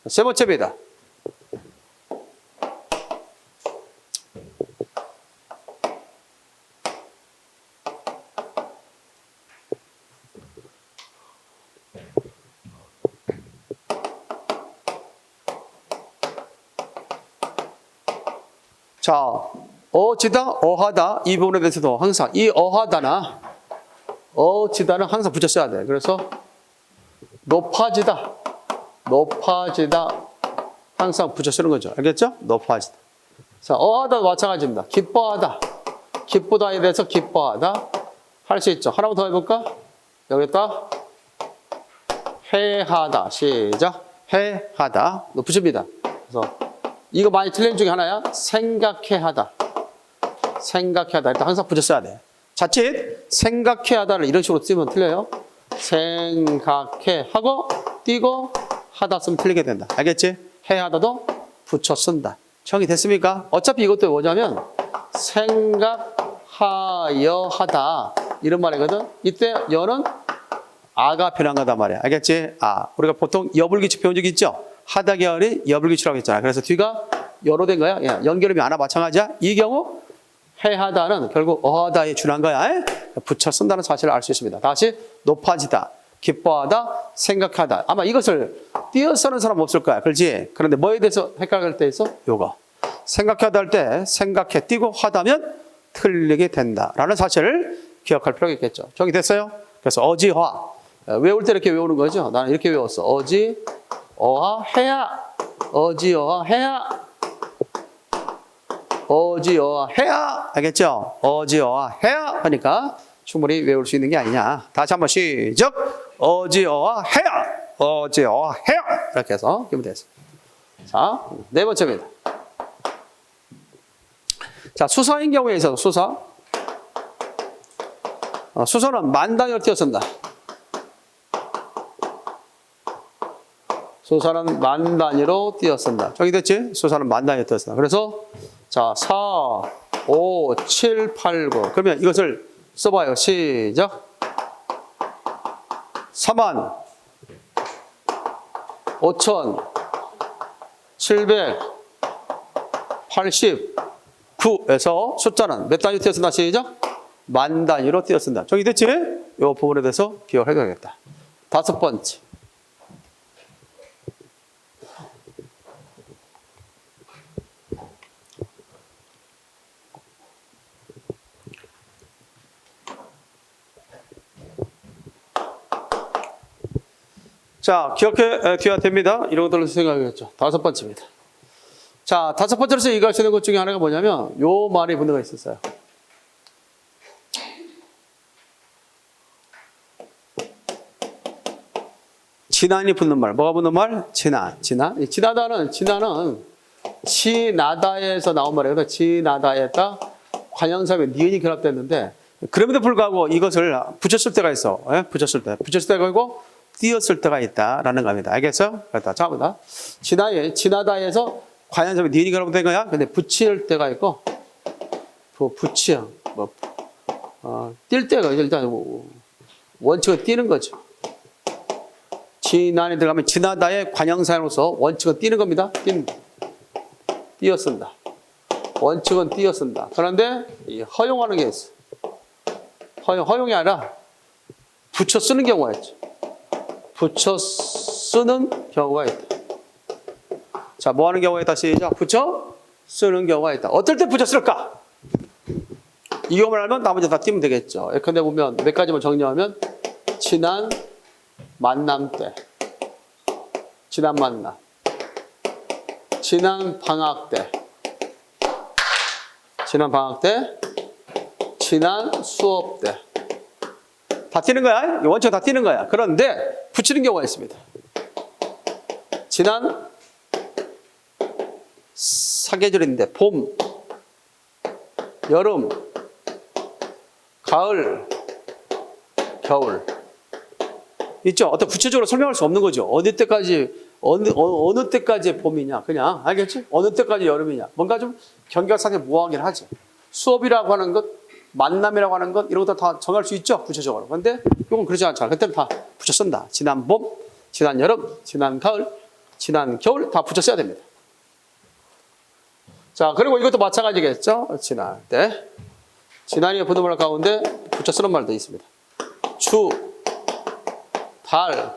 세 번째입니다. 자, 어지다, 어하다 이 부분에 대해서도 항상 이 어하다나 어지다는 항상 붙여 써야 돼. 그래서 높아지다 항상 붙여 쓰는 거죠. 알겠죠? 높아지다. 자, 어하다 마찬가지입니다. 기뻐하다, 기쁘다에 대해서 기뻐하다 할 수 있죠. 하나만 더 해볼까? 여기다 해하다. 시작. 해하다. 붙입니다. 그래서 이거 많이 틀린 중에 하나야. 생각해 하다. 일단 항상 붙여 써야 돼. 자칫 생각해 하다를 이런 식으로 쓰면 틀려요. 생각해 하고 띄고 하다 쓰면 틀리게 된다. 알겠지? 해 하다도 붙여 쓴다. 정리 됐습니까? 어차피 이것도 뭐냐면 생각하여 하다 이런 말이거든. 이때 여는 아가 변한 거단 말이야. 알겠지? 우리가 보통 여불기치 배운 적 있죠? 하다 계열이 여불기치라고 했잖아. 그래서 뒤가 여로 된 거야. 연결음이 하나 마찬가지야. 이 경우 해하다는 결국 어하다에 준한 거야. 붙여 쓴다는 사실을 알 수 있습니다. 다시 높아지다, 기뻐하다, 생각하다. 아마 이것을 띄어 쓰는 사람 없을 거야. 그렇지? 그런데 뭐에 대해서 헷갈릴 때 있어? 요거. 생각하다 할 때 생각해 띄고 하다면 틀리게 된다라는 사실을 기억할 필요가 있겠죠. 정리됐어요? 그래서 어지화. 외울 때 이렇게 외우는 거죠. 나는 이렇게 외웠어. 어지, 어하, 해야. 어지, 어하, 해야. 어지어아 해야 알겠죠? 어지어아 해야 하니까 충분히 외울 수 있는 게 아니냐. 다시 한번 시작. 어지어아 해야 어지어아 해야 이렇게 해서 기면 되겠습니다. 자, 네 번째입니다. 자, 수사인 경우에 있어서 수사. 수사는 만 단위로 띄어쓴다. 수사는 만 단위로 띄어쓴다. 저기 됐지? 수사는 만 단위로 띄어쓴다. 그래서 자, 4, 5, 7, 8, 9. 그러면 이것을 써봐요. 시작. 4만 5,789에서 숫자는 몇 단위로 띄어쓴다? 시작. 만 단위로 띄어쓴다. 저기 됐지? 이 부분에 대해서 기억을 해둬야겠다. 다섯 번째. 자, 기억해 두어야 됩니다. 이런 것들로 생각하겠죠. 다섯 번째입니다. 자, 다섯 번째로서 이해할 수 있는 것 중에 하나가 뭐냐면 요 말이 붙는 거 있었어요. 지난이 붙는 말. 뭐가 붙는 말? 지난. 이 지나다는 지나다에서 나온 말이에요. 지나다에다 관형사에 니은이 결합됐는데 그럼에도 불구하고 이것을 붙였을 때가 있어. 예? 붙였을 때가 있고 띄었을 때가 있다라는 겁니다. 알겠어요? 그렇다. 자, 보다. 지나다에서 관형사에 니은이 결합된 거야. 근데 붙일 때가 있고 붙여. 뛸 때가 일단 원칙은 띄는 거죠. 지난에 들어가면 지나다의 관형사로서 원칙은 띄는 겁니다. 띄어쓴다. 원칙은 띄어쓴다. 그런데 허용하는 게 있어. 허용이 아니라 붙여 쓰는 경우가 있죠. 붙여 쓰는 경우가 있다. 자, 뭐 하는 경우가 있다? 시작. 붙여 쓰는 경우가 있다. 어떨 때 붙여 쓸까? 이것만 알면 나머지 다 띄면 되겠죠. 예컨대 보면 몇 가지만 정리하면 지난 만남 때, 지난 만남, 지난 방학 때, 지난 수업 때. 다 띄는 거야. 원칙 다 띄는 거야. 그런데 붙이는 경우가 있습니다. 지난 사계절인데 봄, 여름, 가을, 겨울. 있죠? 어떤 구체적으로 설명할 수 없는 거죠. 어느 때까지 봄이냐. 그냥, 알겠지? 어느 때까지 여름이냐. 뭔가 좀 경계상에 모호하긴 하지. 수업이라고 하는 것, 만남이라고 하는 것, 이런 것도 다 정할 수 있죠. 구체적으로. 그런데 이건 그러지 않잖아. 그때는 다 붙여 쓴다. 지난 봄, 지난 여름, 지난 가을, 지난 겨울 다 붙여 써야 됩니다. 자, 그리고 이것도 마찬가지겠죠. 지날 때. 지난이 붙는 말 가운데 붙여 쓰는 말도 있습니다. 주, 달,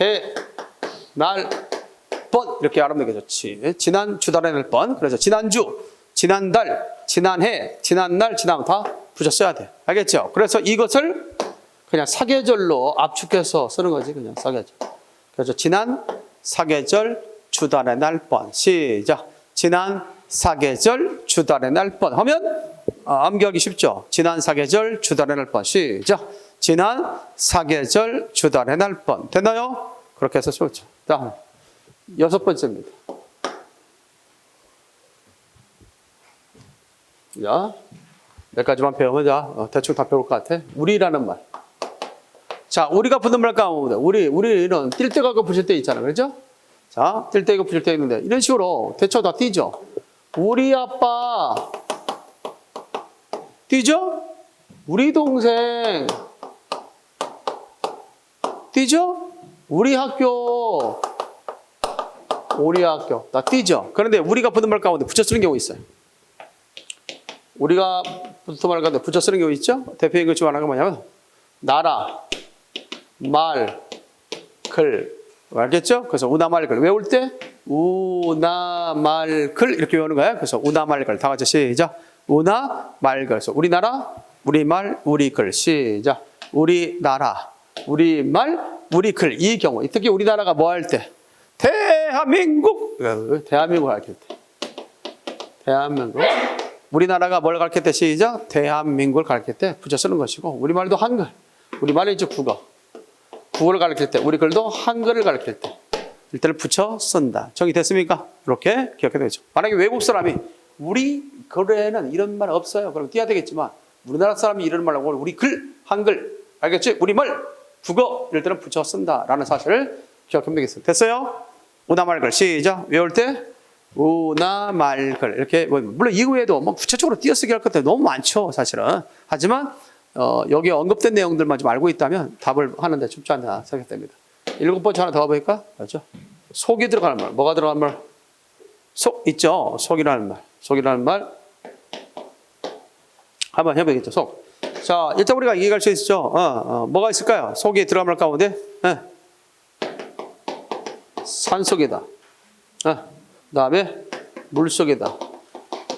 해, 날, 번 이렇게 알아보는 게 좋지. 지난 주, 달에 날 번. 그래서 지난주, 지난달, 지난해, 지난날, 지난 다 붙여 써야 돼. 알겠죠? 그래서 이것을 그냥 사계절로 압축해서 쓰는 거지. 그냥 사계절. 그래서 지난 사계절, 주, 달에 날 번. 시작. 지난 사계절, 주, 달에 날 번. 하면 암기하기 쉽죠? 지난 사계절, 주, 달에 날 번. 시작. 지난 사계절, 주, 달에 날 번. 됐나요? 그렇게 해서 좋죠. 다음, 여섯 번째입니다. 자, 몇 가지만 배우면 대충 다 배울 것 같아. 우리라는 말. 자, 우리가 붙는 말 가운데 우리는 뛸 때 가고 붙일 때 있잖아. 그렇죠? 자, 뛸 때 있고 붙일 때 있는데 이런 식으로 대충 다 띄죠. 우리 아빠 띄죠? 우리 동생 띄죠? 우리 학교 다 띄죠. 그런데 우리가 붙는 말 가운데 붙여 쓰는 경우 있어요. 우리가 붙는 말 가운데 붙여 쓰는 경우 있죠? 대표적인 것 중 하나가 뭐냐면 나라, 말, 글. 알겠죠? 그래서 우나말글 외울 때 우나말글 이렇게 외우는 거야. 그래서 우나말글 다 같이 시작. 우나말글. 그래서 우리나라, 우리말, 우리글. 시작. 우리나라, 우리말, 우리글. 이 경우 특히 우리나라가 뭐 할 때? 대한민국 할 때. 대한민국. 우리나라가 뭘 가르칠 때 시작? 대한민국을 가르칠 때 붙여 쓰는 것이고, 우리말도 한글. 우리말이 이제 국어. 국어를 가르칠 때, 우리 글도 한글을 가르칠 때 일단은 붙여 쓴다. 정리됐습니까? 이렇게 기억해야 되죠. 만약에 외국 사람이 우리 글에는 이런 말 없어요. 그럼 띄어야 되겠지만 우리나라 사람이 이런 말 하고 우리 글, 한글, 알겠지? 우리말, 국어 이럴 때는 붙여 쓴다라는 사실을 기억하면 되겠습니다. 됐어요? 우나말글 시작. 외울 때 우나말글 이렇게 물론 이후에도 뭐 구체적으로 띄어쓰기 할 것들 너무 많죠, 사실은. 하지만 여기에 언급된 내용들만 좀 알고 있다면 답을 하는데 쉽지 않나 생각됩니다. 7번째 하나 더 가볼까? 그렇죠? 속이 들어가는 말. 뭐가 들어가는 말? 속 있죠? 속이라는 말. 속이라는 말. 한번 해보겠죠, 속. 자, 일단 우리가 이해할 수 있죠? 뭐가 있을까요? 속이 들어간 말 가운데? 산속이다. 그 다음에 물속이다.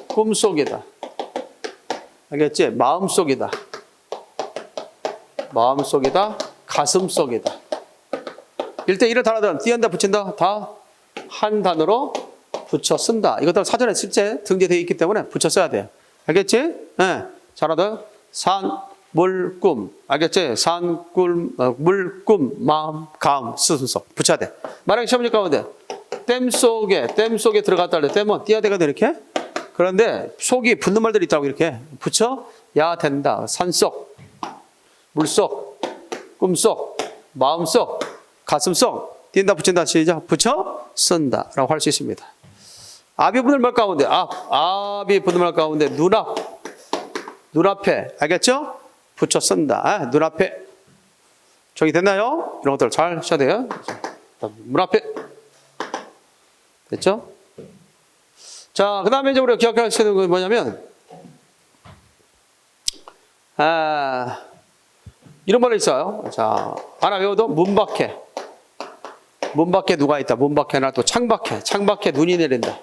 꿈속이다. 알겠지? 마음속이다. 마음속이다. 가슴속이다. 일단 이런 단어들은 띄한다, 붙인다 다 한 단어로 붙여 쓴다. 이것들 사전에 실제 등재되어 있기 때문에 붙여 써야 돼요. 알겠지? 잘하다. 산, 물, 꿈. 알겠지? 산, 물, 꿈, 마음, 가음, 스승속. 붙여야 돼. 만약에 시험지 가운데 댐 속에 들어갔다 할 때 댐은 띄어야 되거든, 이렇게. 그런데 속이 붙는 말들이 있다고 이렇게 붙여야 된다. 산속, 물속, 꿈속, 마음속, 가슴속. 띄인다, 붙인다, 시작. 붙여 쓴다. 라고 할 수 있습니다. 앞이 붙는 말 가운데, 앞이 붙는 말 가운데 눈앞에, 알겠죠? 붙여 쓴다. 눈앞에. 저기 됐나요? 이런 것들 잘 하셔야 돼요. 문 앞에. 됐죠? 자, 그 다음에 이제 우리가 기억할 수 있는 건 뭐냐면, 이런 말이 있어요. 자, 하나 외워도 문 밖에. 문 밖에 누가 있다. 문 밖에나 또 창밖에 눈이 내린다.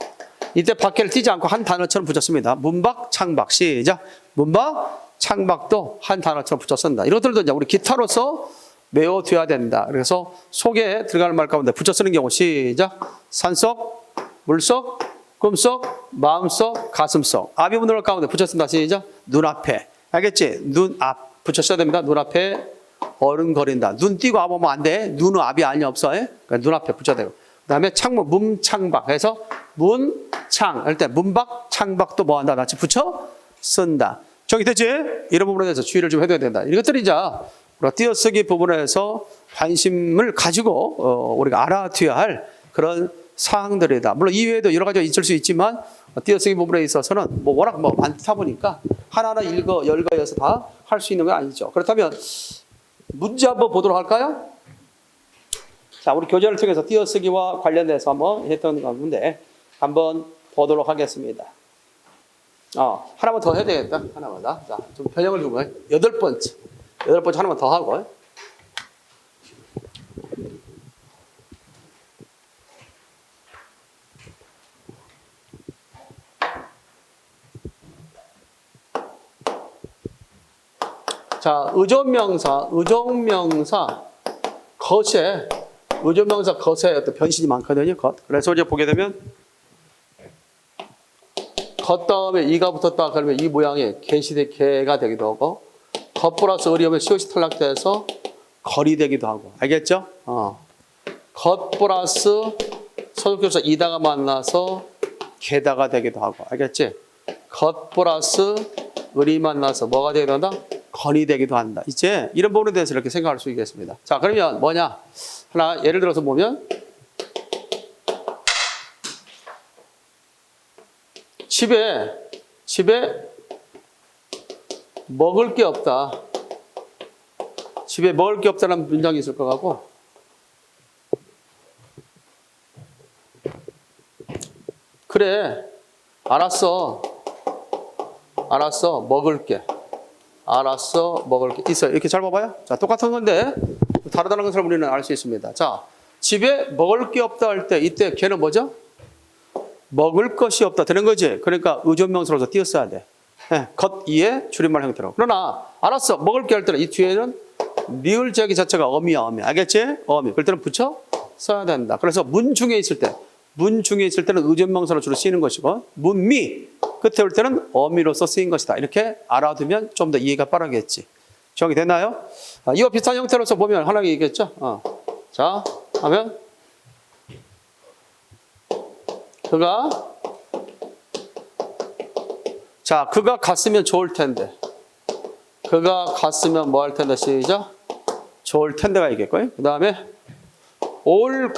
이때 밖에를 띄지 않고 한 단어처럼 붙였습니다. 문밖, 창밖. 시작. 문밖, 창밖도 한 단어처럼 붙여 쓴다. 이런 것들도 이제 우리 기타로서 외워둬야 된다. 그래서 속에 들어가는 말 가운데 붙여 쓰는 경우 시작. 산속, 물속, 꿈속, 마음속, 가슴속. 앞이 붙는 말 가운데 붙여 쓴다. 시작. 눈앞에. 알겠지? 눈앞. 붙여 써야 됩니다. 눈앞에 어른거린다. 눈 띄고 앞 오면 안 돼. 눈은 앞이 아니 없어. 그러니까 눈앞에 붙여야 되고. 그 다음에 창문, 문창밖 해서 문창 할 때 문밖, 창밖도 뭐 한다? 같이 붙여 쓴다. 저기 됐지? 이런 부분에 대해서 주의를 좀 해둬야 된다. 이것들이 이제 우리가 띄어쓰기 부분에서 관심을 가지고 우리가 알아둬야 할 그런 사항들이다. 물론 이외에도 여러 가지가 있을 수 있지만 띄어쓰기 부분에 있어서는 뭐 워낙 뭐 많다 보니까 하나하나 열거해서 다 할 수 있는 건 아니죠. 그렇다면 문제 한번 보도록 할까요? 자, 우리 교재를 통해서 띄어쓰기와 관련돼서 한번 했던 건데 한번 보도록 하겠습니다. 하나만 더 해야 되겠다. 하나만 더. 자, 좀 변형을 준 거예요. 8번째 하나만 더 하고. 자, 의존명사, 겉에, 의존명사 겉에 어떤 변신이 많거든요. 겉. 그래서 이제 보게 되면 겉 다음에 이가 붙었다 그러면 이 모양의 개가 되기도 하고 겉 플러스 을이 오면 시옷이 탈락돼서 걸이 되기도 하고. 알겠죠? 겉 플러스 소속교사 이다가 만나서 게다가 되기도 하고. 알겠지? 겉 플러스 을이 만나서 뭐가 되기도 한다? 건이 되기도 한다. 이제 이런 부분에 대해서 이렇게 생각할 수 있겠습니다. 자, 그러면 뭐냐? 하나 예를 들어서 보면 집에 먹을 게 없다. 집에 먹을 게 없다는 문장이 있을 것 같고 그래 알았어 먹을게 있어요. 이렇게 잘 봐봐요. 자, 똑같은 건데 다르다는 것을 우리는 알 수 있습니다. 자, 집에 먹을 게 없다 할 때 이때 걔는 뭐죠? 먹을 것이 없다 되는 거지. 그러니까 의존명사로서 띄었어야 돼. 겉 이에 줄임말 형태로. 그러나 알았어 먹을 게 할 때는 이 뒤에는 리을 제기 자체가 어미야. 알겠지? 어미. 그럴 때는 붙여 써야 된다. 그래서 문 중에 있을 때 문 중에 있을 때는 의존명사로 주로 쓰이는 것이고 문미 끝에 올 때는 어미로서 쓰인 것이다. 이렇게 알아두면 좀 더 이해가 빠르겠지. 정리 됐나요? 이와 비슷한 형태로서 보면 하나 얘기했죠. 자 하면 그가 갔으면 좋을 텐데. 그가 갔으면 뭐 할 텐데 시작. 좋을 텐데가 있겠고요. 그 다음에 올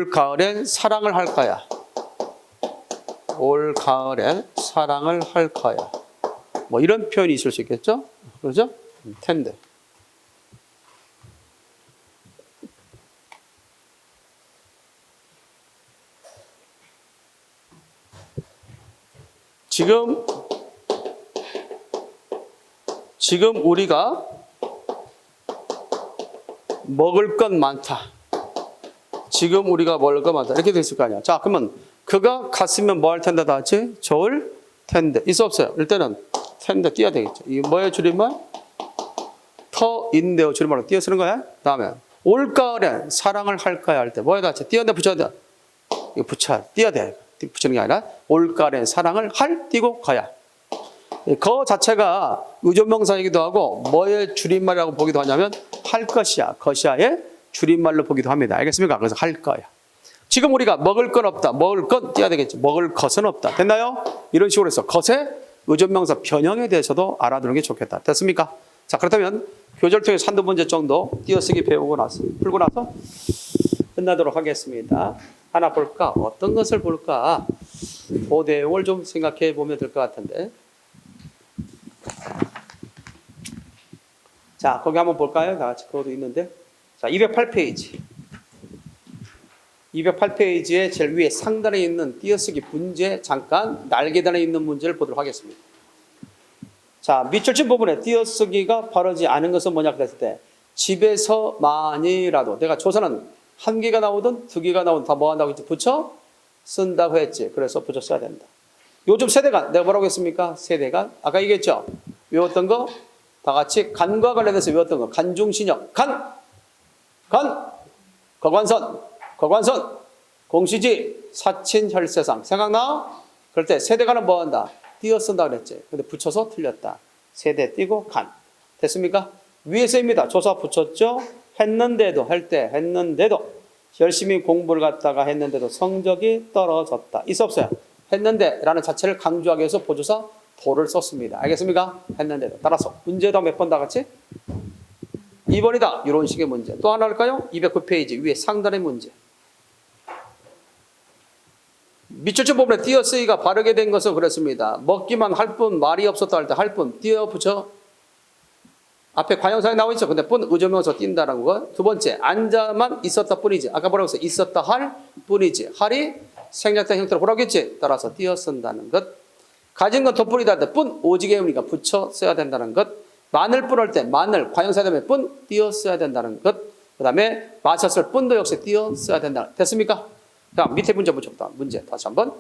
가을엔 사랑을 할 거야. 올 가을엔 사랑을 할 거야. 뭐 이런 표현이 있을 수 있겠죠? 그렇죠? 텐데. 지금 우리가 먹을 것 많다. 지금 우리가 먹을 것 많다. 이렇게 됐을 거 아니야. 자, 그러면 그가 갔으면 뭐 할 텐데 다 같이? 좋을 텐데. 있어 없어요? 일단은 텐데 띄어야 되겠죠. 이게 뭐의 줄임말? 터인데요. 줄임말로 띄어 쓰는 거야. 다음에 올가을엔 사랑을 할 거야 할 때 뭐에 다 같이? 띄어야 붙여야 돼. 이거 띄어야 돼. 붙이는 게 아니라 올가을엔 사랑을 띄고 가야. 거 자체가 의존명사이기도 하고 뭐의 줄임말이라고 보기도 하냐면 할 것이야. 것이야의 줄임말로 보기도 합니다. 알겠습니까? 그래서 할 거야. 지금 우리가 먹을 건 없다. 먹을 건 띄어야 되겠지. 먹을 것은 없다. 됐나요? 이런 식으로 해서 것의 의존명사 변형에 대해서도 알아두는 게 좋겠다. 됐습니까? 자, 그렇다면 교재를 통해서 한두 문제 정도 띄어쓰기 풀고 나서 끝나도록 하겠습니다. 하나 볼까? 어떤 것을 볼까? 그 내용을 좀 생각해 보면 될 것 같은데. 자, 거기 한번 볼까요? 다 같이 그것도 있는데. 자, 208페이지. 208페이지의 제일 위에 상단에 있는 띄어쓰기 문제 잠깐 날개단에 있는 문제를 보도록 하겠습니다. 자, 밑줄친 부분에 띄어쓰기가 바르지 않은 것은 뭐냐 그랬을 때 집에서만이라도 내가 조사는 한 개가 나오든 두 개가 나오든 다 뭐 한다고 했지? 붙여 쓴다고 했지. 그래서 붙여 써야 된다. 요즘 세대간 내가 뭐라고 했습니까? 세대간 아까 얘기했죠. 외웠던 거 다 같이 간과 관련해서 외웠던 거 간중신역 거관선 공시지 사친혈세상 생각나? 그럴 때 세대간은 뭐 한다? 띄어 쓴다 그랬지. 근데 붙여서 틀렸다. 세대 띄고 간. 됐습니까? 위에서입니다. 조사 붙였죠. 했는데도 열심히 공부를 갖다가 했는데도 성적이 떨어졌다. 있어 없어요? 했는데 라는 자체를 강조하기 위해서 보조사 도를 썼습니다. 알겠습니까? 했는데도. 따라서 문제도 몇 번 다 같이 2번이다. 이런 식의 문제. 또 하나 할까요? 209페이지 위에 상단의 문제. 밑줄쳐 부분에 띄어쓰기가 바르게 된 것은 그렇습니다. 먹기만 할 뿐 말이 없었다 할 때 할 뿐 띄어 붙여 앞에 관형사에 나와 있죠. 근데 뿐 의존명사 띈다는 거. 두 번째 앉아만 있었다 뿐이지. 아까 뭐라고 했어? 있었다 할 뿐이지. 할이 생략된 형태로 보라고 했지. 따라서 띄어 쓴다는 것. 가진 건 덧뿐이다 할 때 뿐 오직의 의미가 붙여 써야 된다는 것. 마늘 뿐 할 때 마늘 관형사 되면 뿐 띄어 써야 된다는 것. 그 다음에 마셨을 뿐도 역시 띄어 써야 된다. 됐습니까? 자, 밑에 문제 붙여봅니다. 문제 다시 한번.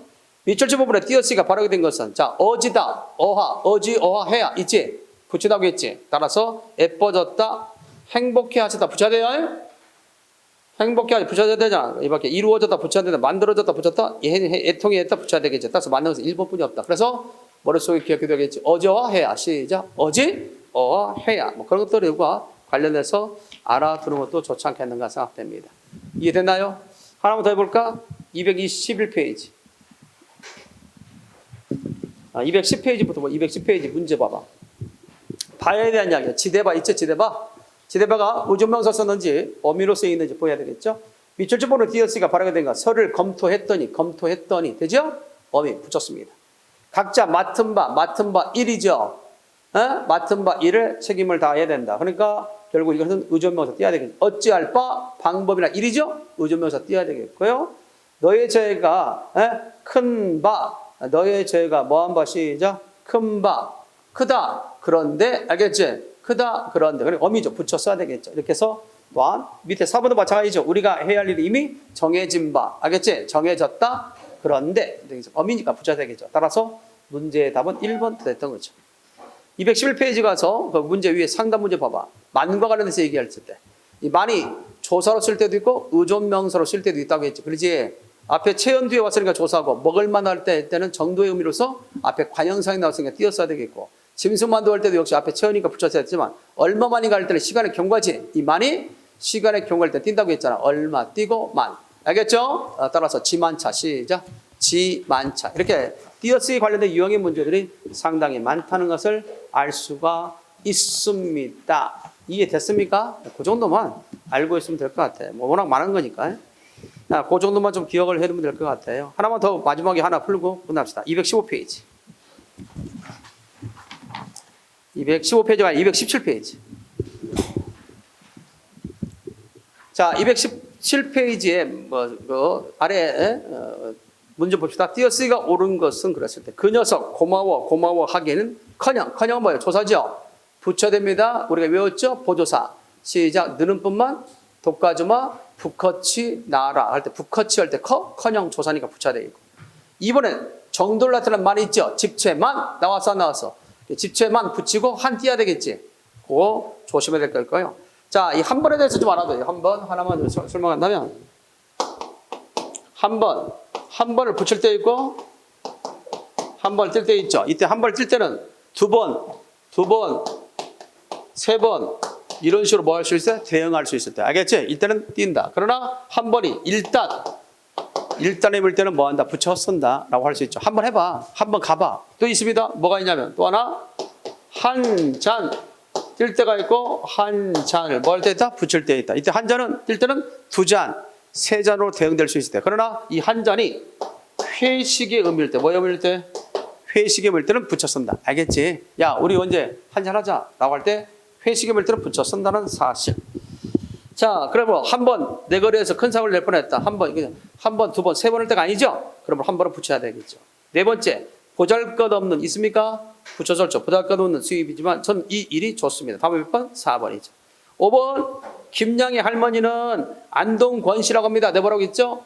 밑줄치 부분에 띄어쓰기가 바르게 된 것은 자 어지다, 어하, 어지, 어하, 해야 있지. 붙이다고 했지. 따라서 예뻐졌다, 행복해 하셨다 붙여야 돼요. 행복해 하셨다 붙여야 되잖아. 이밖에 이루어졌다 붙여야 되는데 만들어졌다 붙였다, 애통이 했다 붙여야 되겠지. 따라서 만드는 것은 1번뿐이 없다. 그래서 머릿속에 기억이 되겠지. 어제와 해야 시작. 어지, 어와 해야 뭐 그런 것들과 관련해서 알아두는 것도 좋지 않겠는가 생각됩니다. 이해됐나요? 하나만 더 해볼까? 221페이지. 210페이지부터 210페이지 문제 봐봐. 바에 대한 이야기야. 지대바 있죠? 지대바가 의존명사 썼는지 어미로 쓰이는지 보여야 되겠죠? 밑줄 부분으로 띄어쓰기가 바르게 된가? 설을 검토했더니 되죠? 어미 붙였습니다. 각자 맡은 바 1이죠. 맡은 바 1을 책임을 다해야 된다. 그러니까 결국 이것은 의존명사 띄어야 되겠죠. 어찌할 바 방법이나 1이죠? 의존명사 띄어야 되겠고요. 너의 죄가 큰 바, 너의 죄가 뭐한 바 시작? 큰 바, 크다. 그런데 알겠지? 크다. 그런데 그리고 어미죠. 붙여 써야 되겠죠. 이렇게 해서 또한 밑에 4번도 마찬가지죠. 우리가 해야 할 일이 이미 정해진 바, 알겠지? 정해졌다. 그런데 어미니까 붙여야 되겠죠. 따라서 문제의 답은 1번 됐던 거죠. 211페이지 가서 그 문제 위에 상단 문제 봐봐. 만과 관련해서 얘기할 때 이 만이 조사로 쓸 때도 있고 의존명사로 쓸 때도 있다고 했지. 그렇지? 앞에 채연 뒤에 왔으니까 조사하고 먹을만 할 때는 정도의 의미로서 앞에 관형상이 나왔으니까 띄었어야 되겠고 짐승만두 할 때도 역시 앞에 채연이니까 붙였어야 했지만 얼마만인가 할 때는 시간의 경과지. 이 만이 시간의 경과할 때 띈다고 했잖아. 얼마 띄고 만. 알겠죠? 따라서 지만차 시작. 지만차. 이렇게 띄어쓰기 관련된 유형의 문제들이 상당히 많다는 것을 알 수가 있습니다. 이해됐습니까? 그 정도만 알고 있으면 될 것 같아요. 뭐 워낙 많은 거니까. 그 정도만 좀 기억을 해두면 될 것 같아요. 하나만 더 마지막에 하나 풀고 끝납시다. 215페이지. 215페이지가 아니라 217페이지. 자, 217페이지에 아래 문제 봅시다. 띄어쓰기가 옳은 것은 그랬을 때 그 녀석 고마워 하기에는 커녕 뭐예요? 조사죠. 붙여야 됩니다. 우리가 외웠죠? 보조사. 시작. 느는 뿐만 독가주마 북커치 나라 할 때 북커치 할 때 커녕 조사니까 붙여야 되겠고. 이번엔 정도를 나타내는 말이 있죠. 집채만 나왔어. 집채만 붙이고 한 띄어야 되겠지. 그거 조심해야 될 거예요. 자, 이 한 번에 대해서 좀 알아둬요. 한 번 하나만 설명한다면 한 번을 붙일 때 있고 한 번을 뜰 때 있죠. 이때 한 번을 뜰 때는 두 번, 세 번 이런 식으로 뭐 할 수 있어요? 대응할 수 있을 때. 알겠지? 이때는 띈다. 그러나 한 번이 일단에 물 때는 뭐 한다? 붙여 쓴다 라고 할 수 있죠. 한 번 해봐. 한 번 가봐. 또 있습니다. 뭐가 있냐면 또 하나 한 잔 뜰 때가 있고 한 잔을 뭐 할 때 있다? 붙일 때 있다. 이때 한 잔은 뜰 때는 두 잔, 세 잔으로 대응될 수 있을 때. 그러나 이 한 잔이 회식의 의미일 때, 뭐의 의미일 때? 회식의 의미일 때는 붙여 쓴다. 알겠지? 야, 우리 언제 한잔 하자 라고 할 때 회식의 의미일 때는 붙여 쓴다는 사실. 자, 그러면 한 번 내 거리에서 큰 사고를 낼 뻔했다. 한 번, 두 번, 세 번 할 때가 아니죠? 그러면 한 번은 붙여야 되겠죠. 네 번째, 보잘것없는 있습니까? 붙여줬죠. 보잘것없는 수입이지만 전 이 일이 좋습니다. 답은 몇 번? 4번이죠. 5번, 김양의 할머니는 안동권씨라고 합니다. 네 뭐라고 했죠?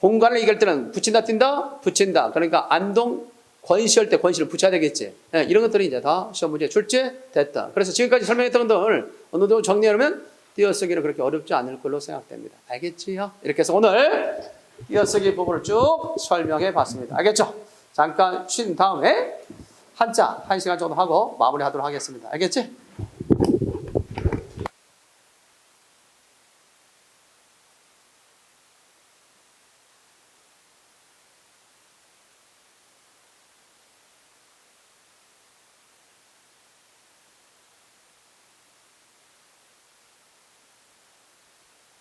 공간을 얘기할 때는 붙인다, 띈다? 붙인다. 그러니까 안동권씨 할 때 권씨를 붙여야 되겠지. 네, 이런 것들이 이제 다 시험 문제 출제됐다. 그래서 지금까지 설명했던 것들 어느 정도 정리하면 띄어쓰기는 그렇게 어렵지 않을 걸로 생각됩니다. 알겠지요? 이렇게 해서 오늘 띄어쓰기 부분을 쭉 설명해 봤습니다. 알겠죠? 잠깐 쉰 다음에 한자 1시간 정도 하고 마무리하도록 하겠습니다. 알겠지?